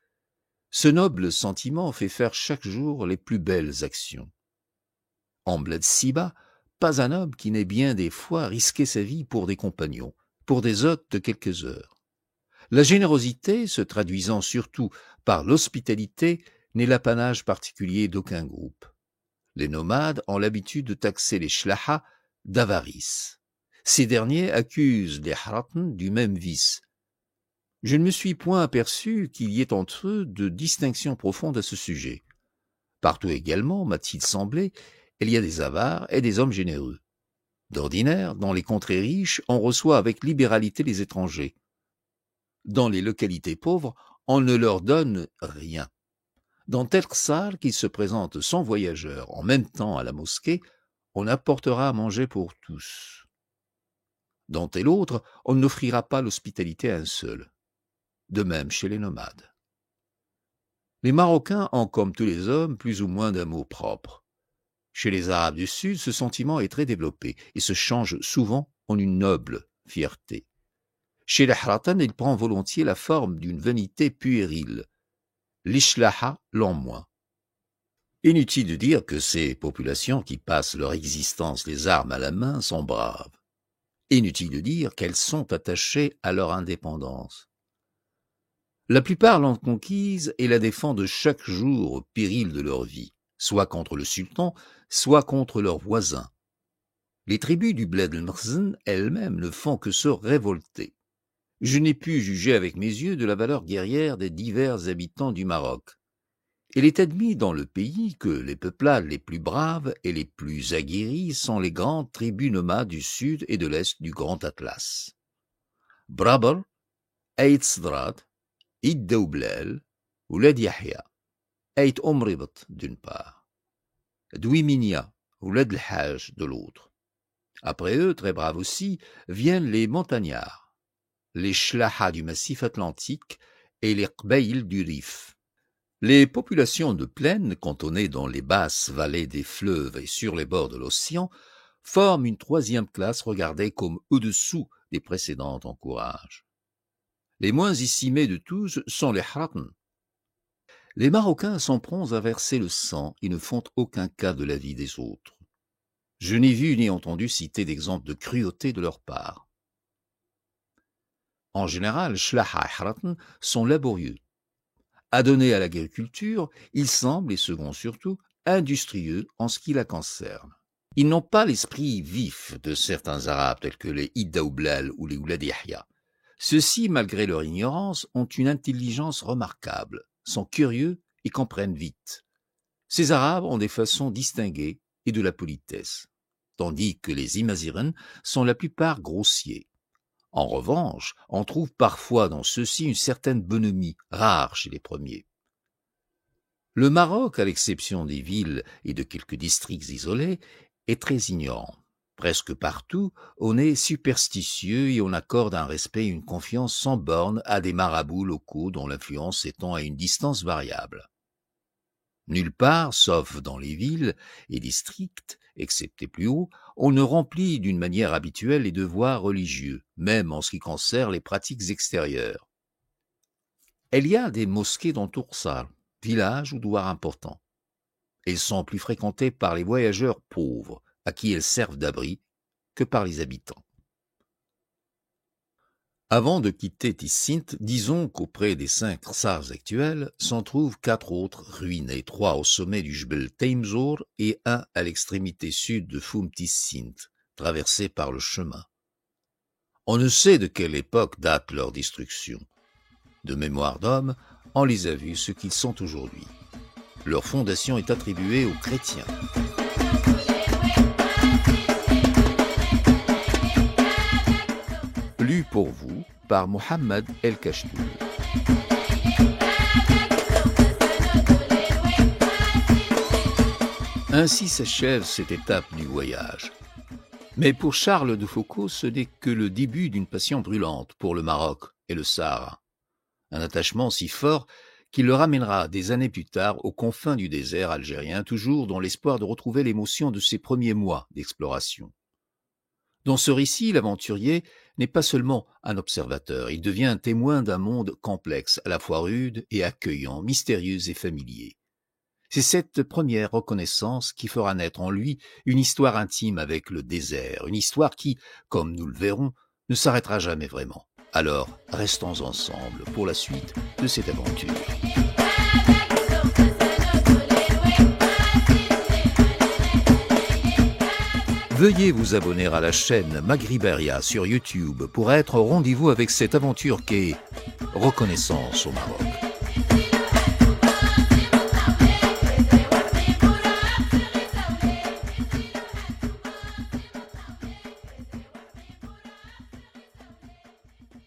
Ce noble sentiment fait faire chaque jour les plus belles actions. En bled si-bas, pas un homme qui n'ait bien des fois risqué sa vie pour des compagnons, pour des hôtes de quelques heures. La générosité, se traduisant surtout par l'hospitalité, n'est l'apanage particulier d'aucun groupe. Les nomades ont l'habitude de taxer les shlahas d'avarice. Ces derniers accusent les hratn du même vice. Je ne me suis point aperçu qu'il y ait entre eux de distinction profonde à ce sujet. Partout également, m'a-t-il semblé, il y a des avares et des hommes généreux. D'ordinaire, dans les contrées riches, on reçoit avec libéralité les étrangers. Dans les localités pauvres, on ne leur donne rien. Dans tel salle qui se présente sans voyageurs en même temps à la mosquée, on apportera à manger pour tous. Dans tel autre, on n'offrira pas l'hospitalité à un seul. De même chez les nomades. Les Marocains ont, comme tous les hommes, plus ou moins d'amour-propre. Chez les Arabes du Sud, ce sentiment est très développé et se change souvent en une noble fierté. Chez les Hratan, il prend volontiers la forme d'une vanité puérile. Les Shlahas l'ont moins. Inutile de dire que ces populations qui passent leur existence les armes à la main sont braves. Inutile de dire qu'elles sont attachées à leur indépendance. La plupart l'ont conquise et la défendent chaque jour au péril de leur vie, soit contre le sultan, soit contre leurs voisins. Les tribus du Bled el-Mkhzen elles-mêmes ne font que se révolter. Je n'ai pu juger avec mes yeux de la valeur guerrière des divers habitants du Maroc. Il est admis dans le pays que les peuplades les plus braves et les plus aguerries sont les grandes tribus nomades du sud et de l'est du Grand Atlas. Braber, Aït Sdrat, Id Daoublel, Oulad Yahya, Aït Omribat d'une part, Douiminia, Oulad el-Hajj de l'autre. Après eux, très braves aussi, viennent les montagnards, les Shlahas du massif atlantique et les Qbaïl du Rif. Les populations de plaine, cantonnées dans les basses vallées des fleuves et sur les bords de l'océan, forment une troisième classe regardée comme au-dessous des précédentes en courage. Les moins estimés de tous sont les Hratn. Les Marocains sont prompts à verser le sang et ne font aucun cas de la vie des autres. Je n'ai vu ni entendu citer d'exemple de cruauté de leur part. En général, Shlaha et Hratn sont laborieux. Adonnés à l'agriculture, ils semblent, et second surtout, industrieux en ce qui la concerne. Ils n'ont pas l'esprit vif de certains Arabes tels que les Id Daoublal ou les Oulad Yahya. Ceux-ci, malgré leur ignorance, ont une intelligence remarquable, sont curieux et comprennent vite. Ces Arabes ont des façons distinguées et de la politesse, tandis que les Imaziren sont la plupart grossiers. En revanche, on trouve parfois dans ceux-ci une certaine bonhomie, rare chez les premiers. Le Maroc, à l'exception des villes et de quelques districts isolés, est très ignorant. Presque partout, on est superstitieux et on accorde un respect et une confiance sans borne à des marabouts locaux dont l'influence s'étend à une distance variable. Nulle part, sauf dans les villes et districts, excepté plus haut, on ne remplit d'une manière habituelle les devoirs religieux, même en ce qui concerne les pratiques extérieures. Il y a des mosquées dans Toursar, village ou douar important. Elles sont plus fréquentées par les voyageurs pauvres, à qui elles servent d'abri, que par les habitants. Avant de quitter Tissint, disons qu'auprès des 5 sars actuels s'en trouvent 4 autres ruinés, 3 au sommet du Jbel Taimzour et 1 à l'extrémité sud de Foum Tissint, traversé par le chemin. On ne sait de quelle époque date leur destruction. De mémoire d'homme, on les a vus ce qu'ils sont aujourd'hui. Leur fondation est attribuée aux chrétiens. pour vous par Mohamed El Kachtoul. Ainsi s'achève cette étape du voyage. Mais pour Charles de Foucauld, ce n'est que le début d'une passion brûlante pour le Maroc et le Sahara. Un attachement si fort qu'il le ramènera des années plus tard aux confins du désert algérien, toujours dans l'espoir de retrouver l'émotion de ses premiers mois d'exploration. Dans ce récit, l'aventurier n'est pas seulement un observateur, il devient un témoin d'un monde complexe, à la fois rude et accueillant, mystérieux et familier. C'est cette première reconnaissance qui fera naître en lui une histoire intime avec le désert, une histoire qui, comme nous le verrons, ne s'arrêtera jamais vraiment. Alors, restons ensemble pour la suite de cette aventure. Veuillez vous abonner à la chaîne Maghriberia sur YouTube pour être au rendez-vous avec cette aventure qu'est Reconnaissance au Maroc.